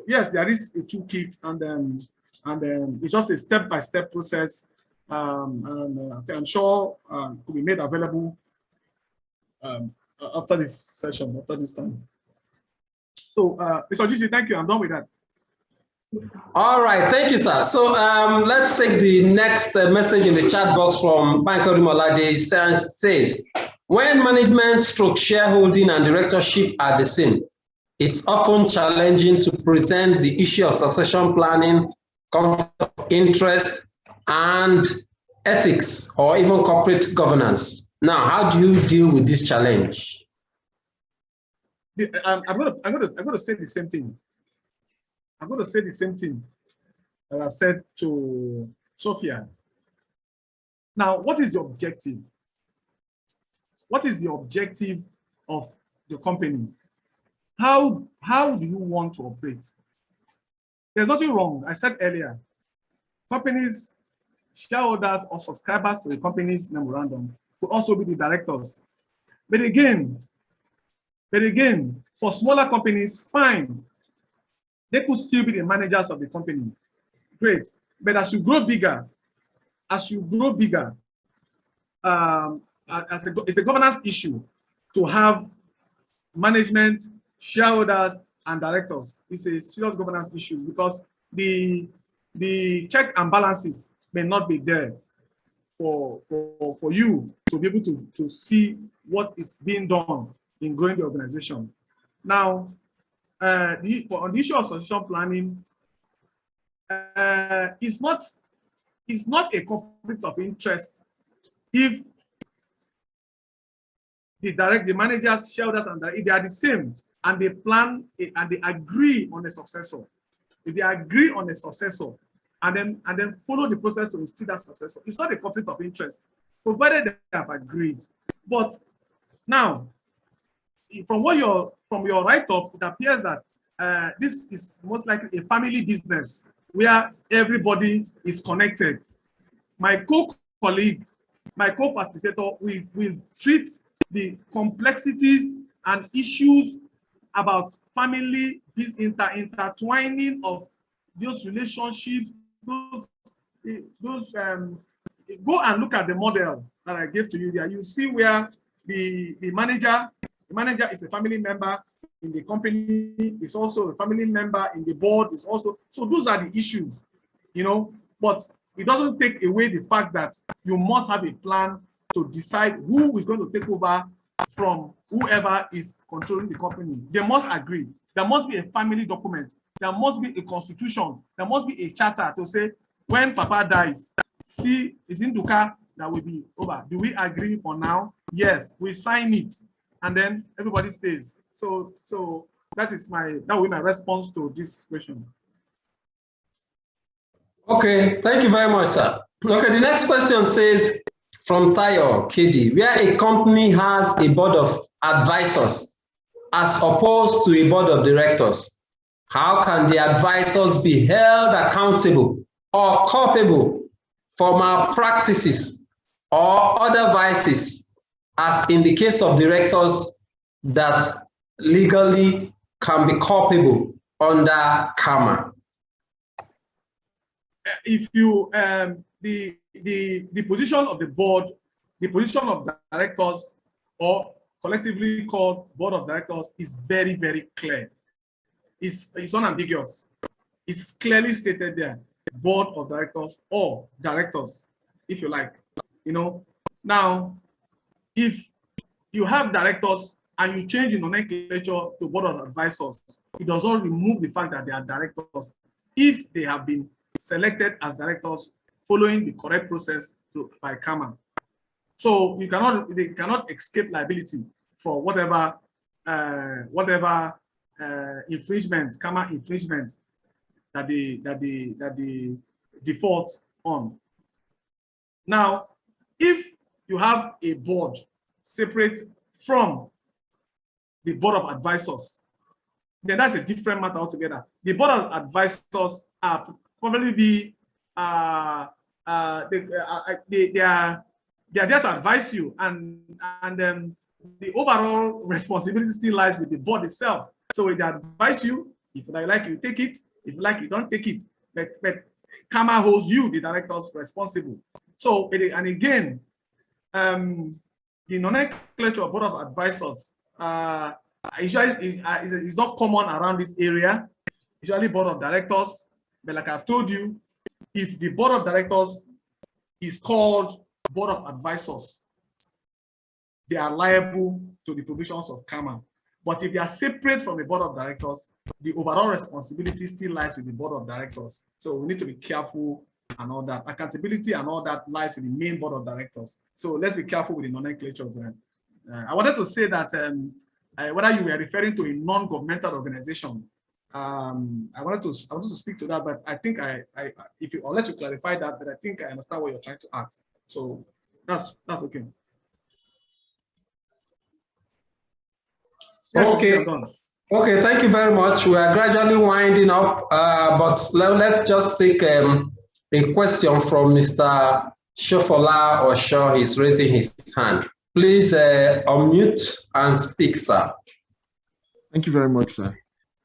yes, there is a toolkit, and it's just a step-by-step process, and I'm sure will be made available after this session, after this time. So, Mr. Gigi, thank you. I'm done with that. All right, thank you, sir. So let's take the next message in the chat box from Banker Rimolaje. Says, when management stroke shareholding and directorship are the same, it's often challenging to present the issue of succession planning, conflict of interest, and ethics, or even corporate governance. Now, how do you deal with this challenge? I'm going to say the same thing. I'm going to say the same thing that I said to Sophia. Now, what is the objective? What is the objective of the company? How do you want to operate? There's nothing wrong. I said earlier, companies, shareholders or subscribers to the company's memorandum could also be the directors. But again, for smaller companies, fine. They could still be the managers of the company. Great. But as you grow bigger, it's a governance issue to have management, shareholders, and directors. It's a serious governance issue because the check and balances may not be there for you to be able to see what is being done in growing the organization. Now, on the issue of succession planning, it's not a conflict of interest if the managers, shareholders, and if they are the same and they plan and they agree on a successor. If they agree on a successor and then follow the process to instill that successor, it's not a conflict of interest, provided they have agreed. But now, from your write-up, it appears that this is most likely a family business where everybody is connected. My co-colleague, my co-facilitator will treat the complexities and issues about family, this intertwining of those relationships, go and look at the model that I gave to you there. You see where the manager is a family member in the company, is also a family member in the board, is also, so those are the issues, but it doesn't take away the fact that you must have a plan to decide who is going to take over from whoever is controlling the company. They must agree. There must be a family document. There must be a constitution. There must be a charter to say when Papa dies, C is in Duka, that will be over. Do we agree for now? Yes, we sign it, and then everybody stays. So that will be my response to this question. Okay, thank you very much, sir. Okay, the next question says from Tayo KD, where a company has a board of advisors as opposed to a board of directors, how can the advisors be held accountable or culpable for malpractices or other vices, as in the case of directors that legally can be culpable under CAMA? If you the position of the board, the position of directors, or collectively called board of directors, is very, very clear. It's unambiguous. It's clearly stated there, board of directors or directors, if you like. You know, now, if you have directors and you change the nomenclature to board of advisors, it does not remove the fact that they are directors if they have been selected as directors following the correct process by CAMA. So they cannot escape liability for whatever infringement, CAMA infringement that they default on. Now, if you have a board separate from the board of advisors, then that's a different matter altogether. The board of advisors are probably they are there to advise you, and the overall responsibility still lies with the board itself. So they advise you. If you like, you take it. If you like, you don't take it. But CAMA holds you, the directors, responsible. So and again, the nomenclature of board of advisors usually is not common around this area. Usually board of directors. But like I've told you, if the board of directors is called board of advisors, they are liable to the provisions of CAMA. But if they are separate from the board of directors, the overall responsibility still lies with the board of directors. So we need to be careful and all that. Accountability and all that lies with the main board of directors. So let's be careful with the nomenclatures. I wanted to say that whether you were referring to a non-governmental organization, I wanted to speak to that, but I think unless you clarify that, but I think I understand what you're trying to ask. So that's okay. Yes, okay. Okay, thank you very much. We are gradually winding up, but let's just take a question from Mr. Shofola Osho. He's raising his hand. Please unmute and speak, sir. Thank you very much, sir.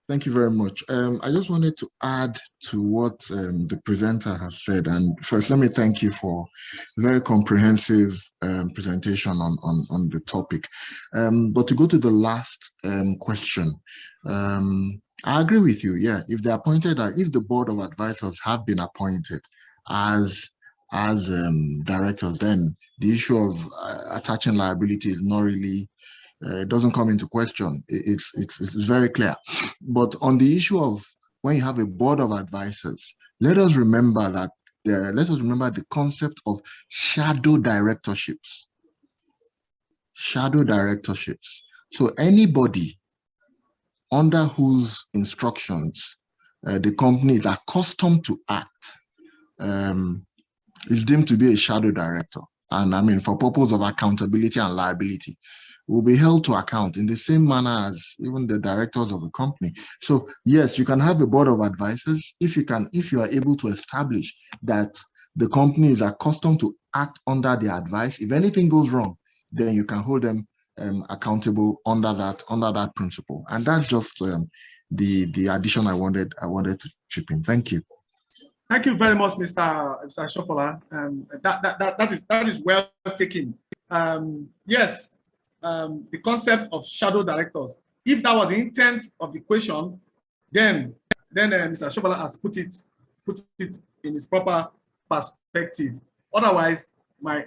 Thank you very much. I just wanted to add to what the presenter has said. And first, let me thank you for a very comprehensive presentation on the topic. But to go to the last question, I agree with you. Yeah, if they're appointed, if the board of advisors have been appointed as directors, then the issue of attaching liability is not really it doesn't come into question. It's very clear. But on the issue of when you have a board of advisors, let us remember that the concept of shadow directorships. Shadow directorships. So anybody under whose instructions the company is accustomed to act is deemed to be a shadow director. And I mean, for purpose of accountability and liability, will be held to account in the same manner as even the directors of the company. So yes, you can have a board of advisors if you are able to establish that the company is accustomed to act under their advice. If anything goes wrong, then you can hold them accountable under that principle. And that's just the addition I wanted to chip in. Thank you. Thank you very much, Mr. Shofola. That is well taken. Yes. The concept of shadow directors. If that was the intent of the question, then Mr. Shofola has put it in its proper perspective. Otherwise, my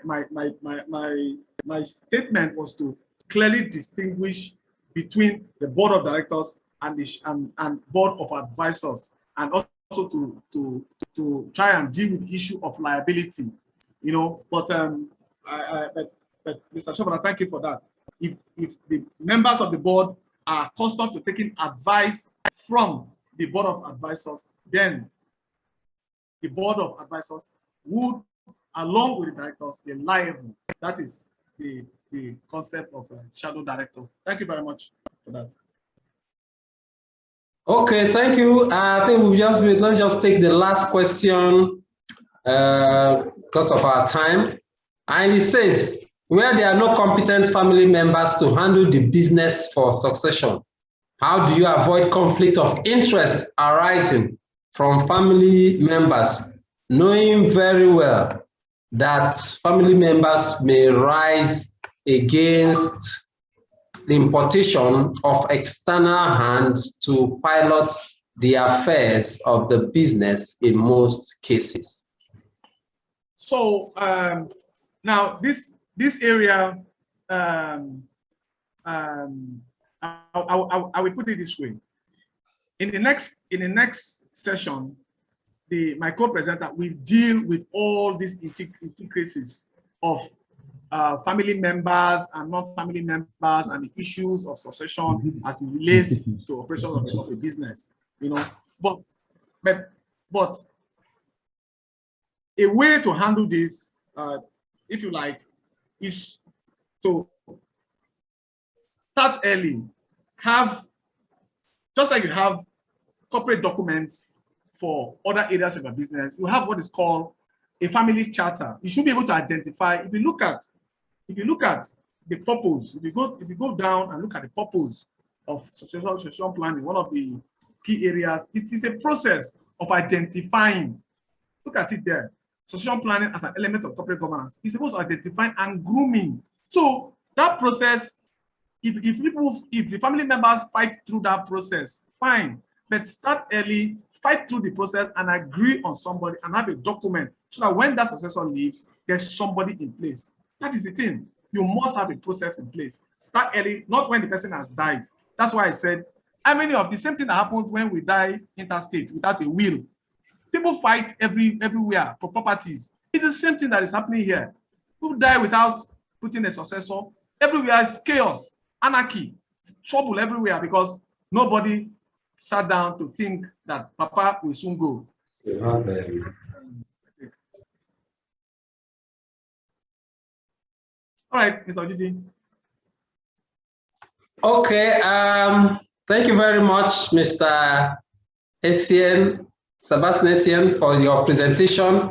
statement was to clearly distinguish between the board of directors and board of advisors, and also to try and deal with the issue of liability. You know, but but Mr. Shobana, thank you for that. If the members of the board are accustomed to taking advice from the board of advisors, then the board of advisors would, along with the directors, be liable. That is the concept of a shadow director. Thank you very much for that. Okay, thank you. I think let's just take the last question because of our time. And it says, where there are no competent family members to handle the business for succession, how do you avoid conflict of interest arising from family members, knowing very well that family members may rise against the importation of external hands to pilot the affairs of the business in most cases? So now this area, I will put it this way. In the next session, my co-presenter will deal with all these intricacies of family members and non-family members and the issues of succession as it relates to operations of a business, you know. But a way to handle this, if you like, is to start early. Just like you have corporate documents for other areas of your business, you have what is called a family charter. You should be able to identify. If you look at the purpose, if you go down and look at the purpose of succession planning, one of the key areas, it is a process of identifying. Look at it there. Succession planning as an element of corporate governance is supposed to identify and grooming. So that process, if the family members fight through that process, fine. But start early, fight through the process, and agree on somebody and have a document so that when that successor leaves, there's somebody in place. That is the thing. You must have a process in place. Start early, not when the person has died. That's why I said, how many of the same thing that happens when we die interstate without a will? People fight everywhere for properties. It's the same thing that is happening here. People die without putting a successor. Everywhere is chaos, anarchy, trouble everywhere because nobody sat down to think that Papa will soon go. All right, Mr. Ojiji. Okay, thank you very much, Mr. Sebastian Essien, for your presentation.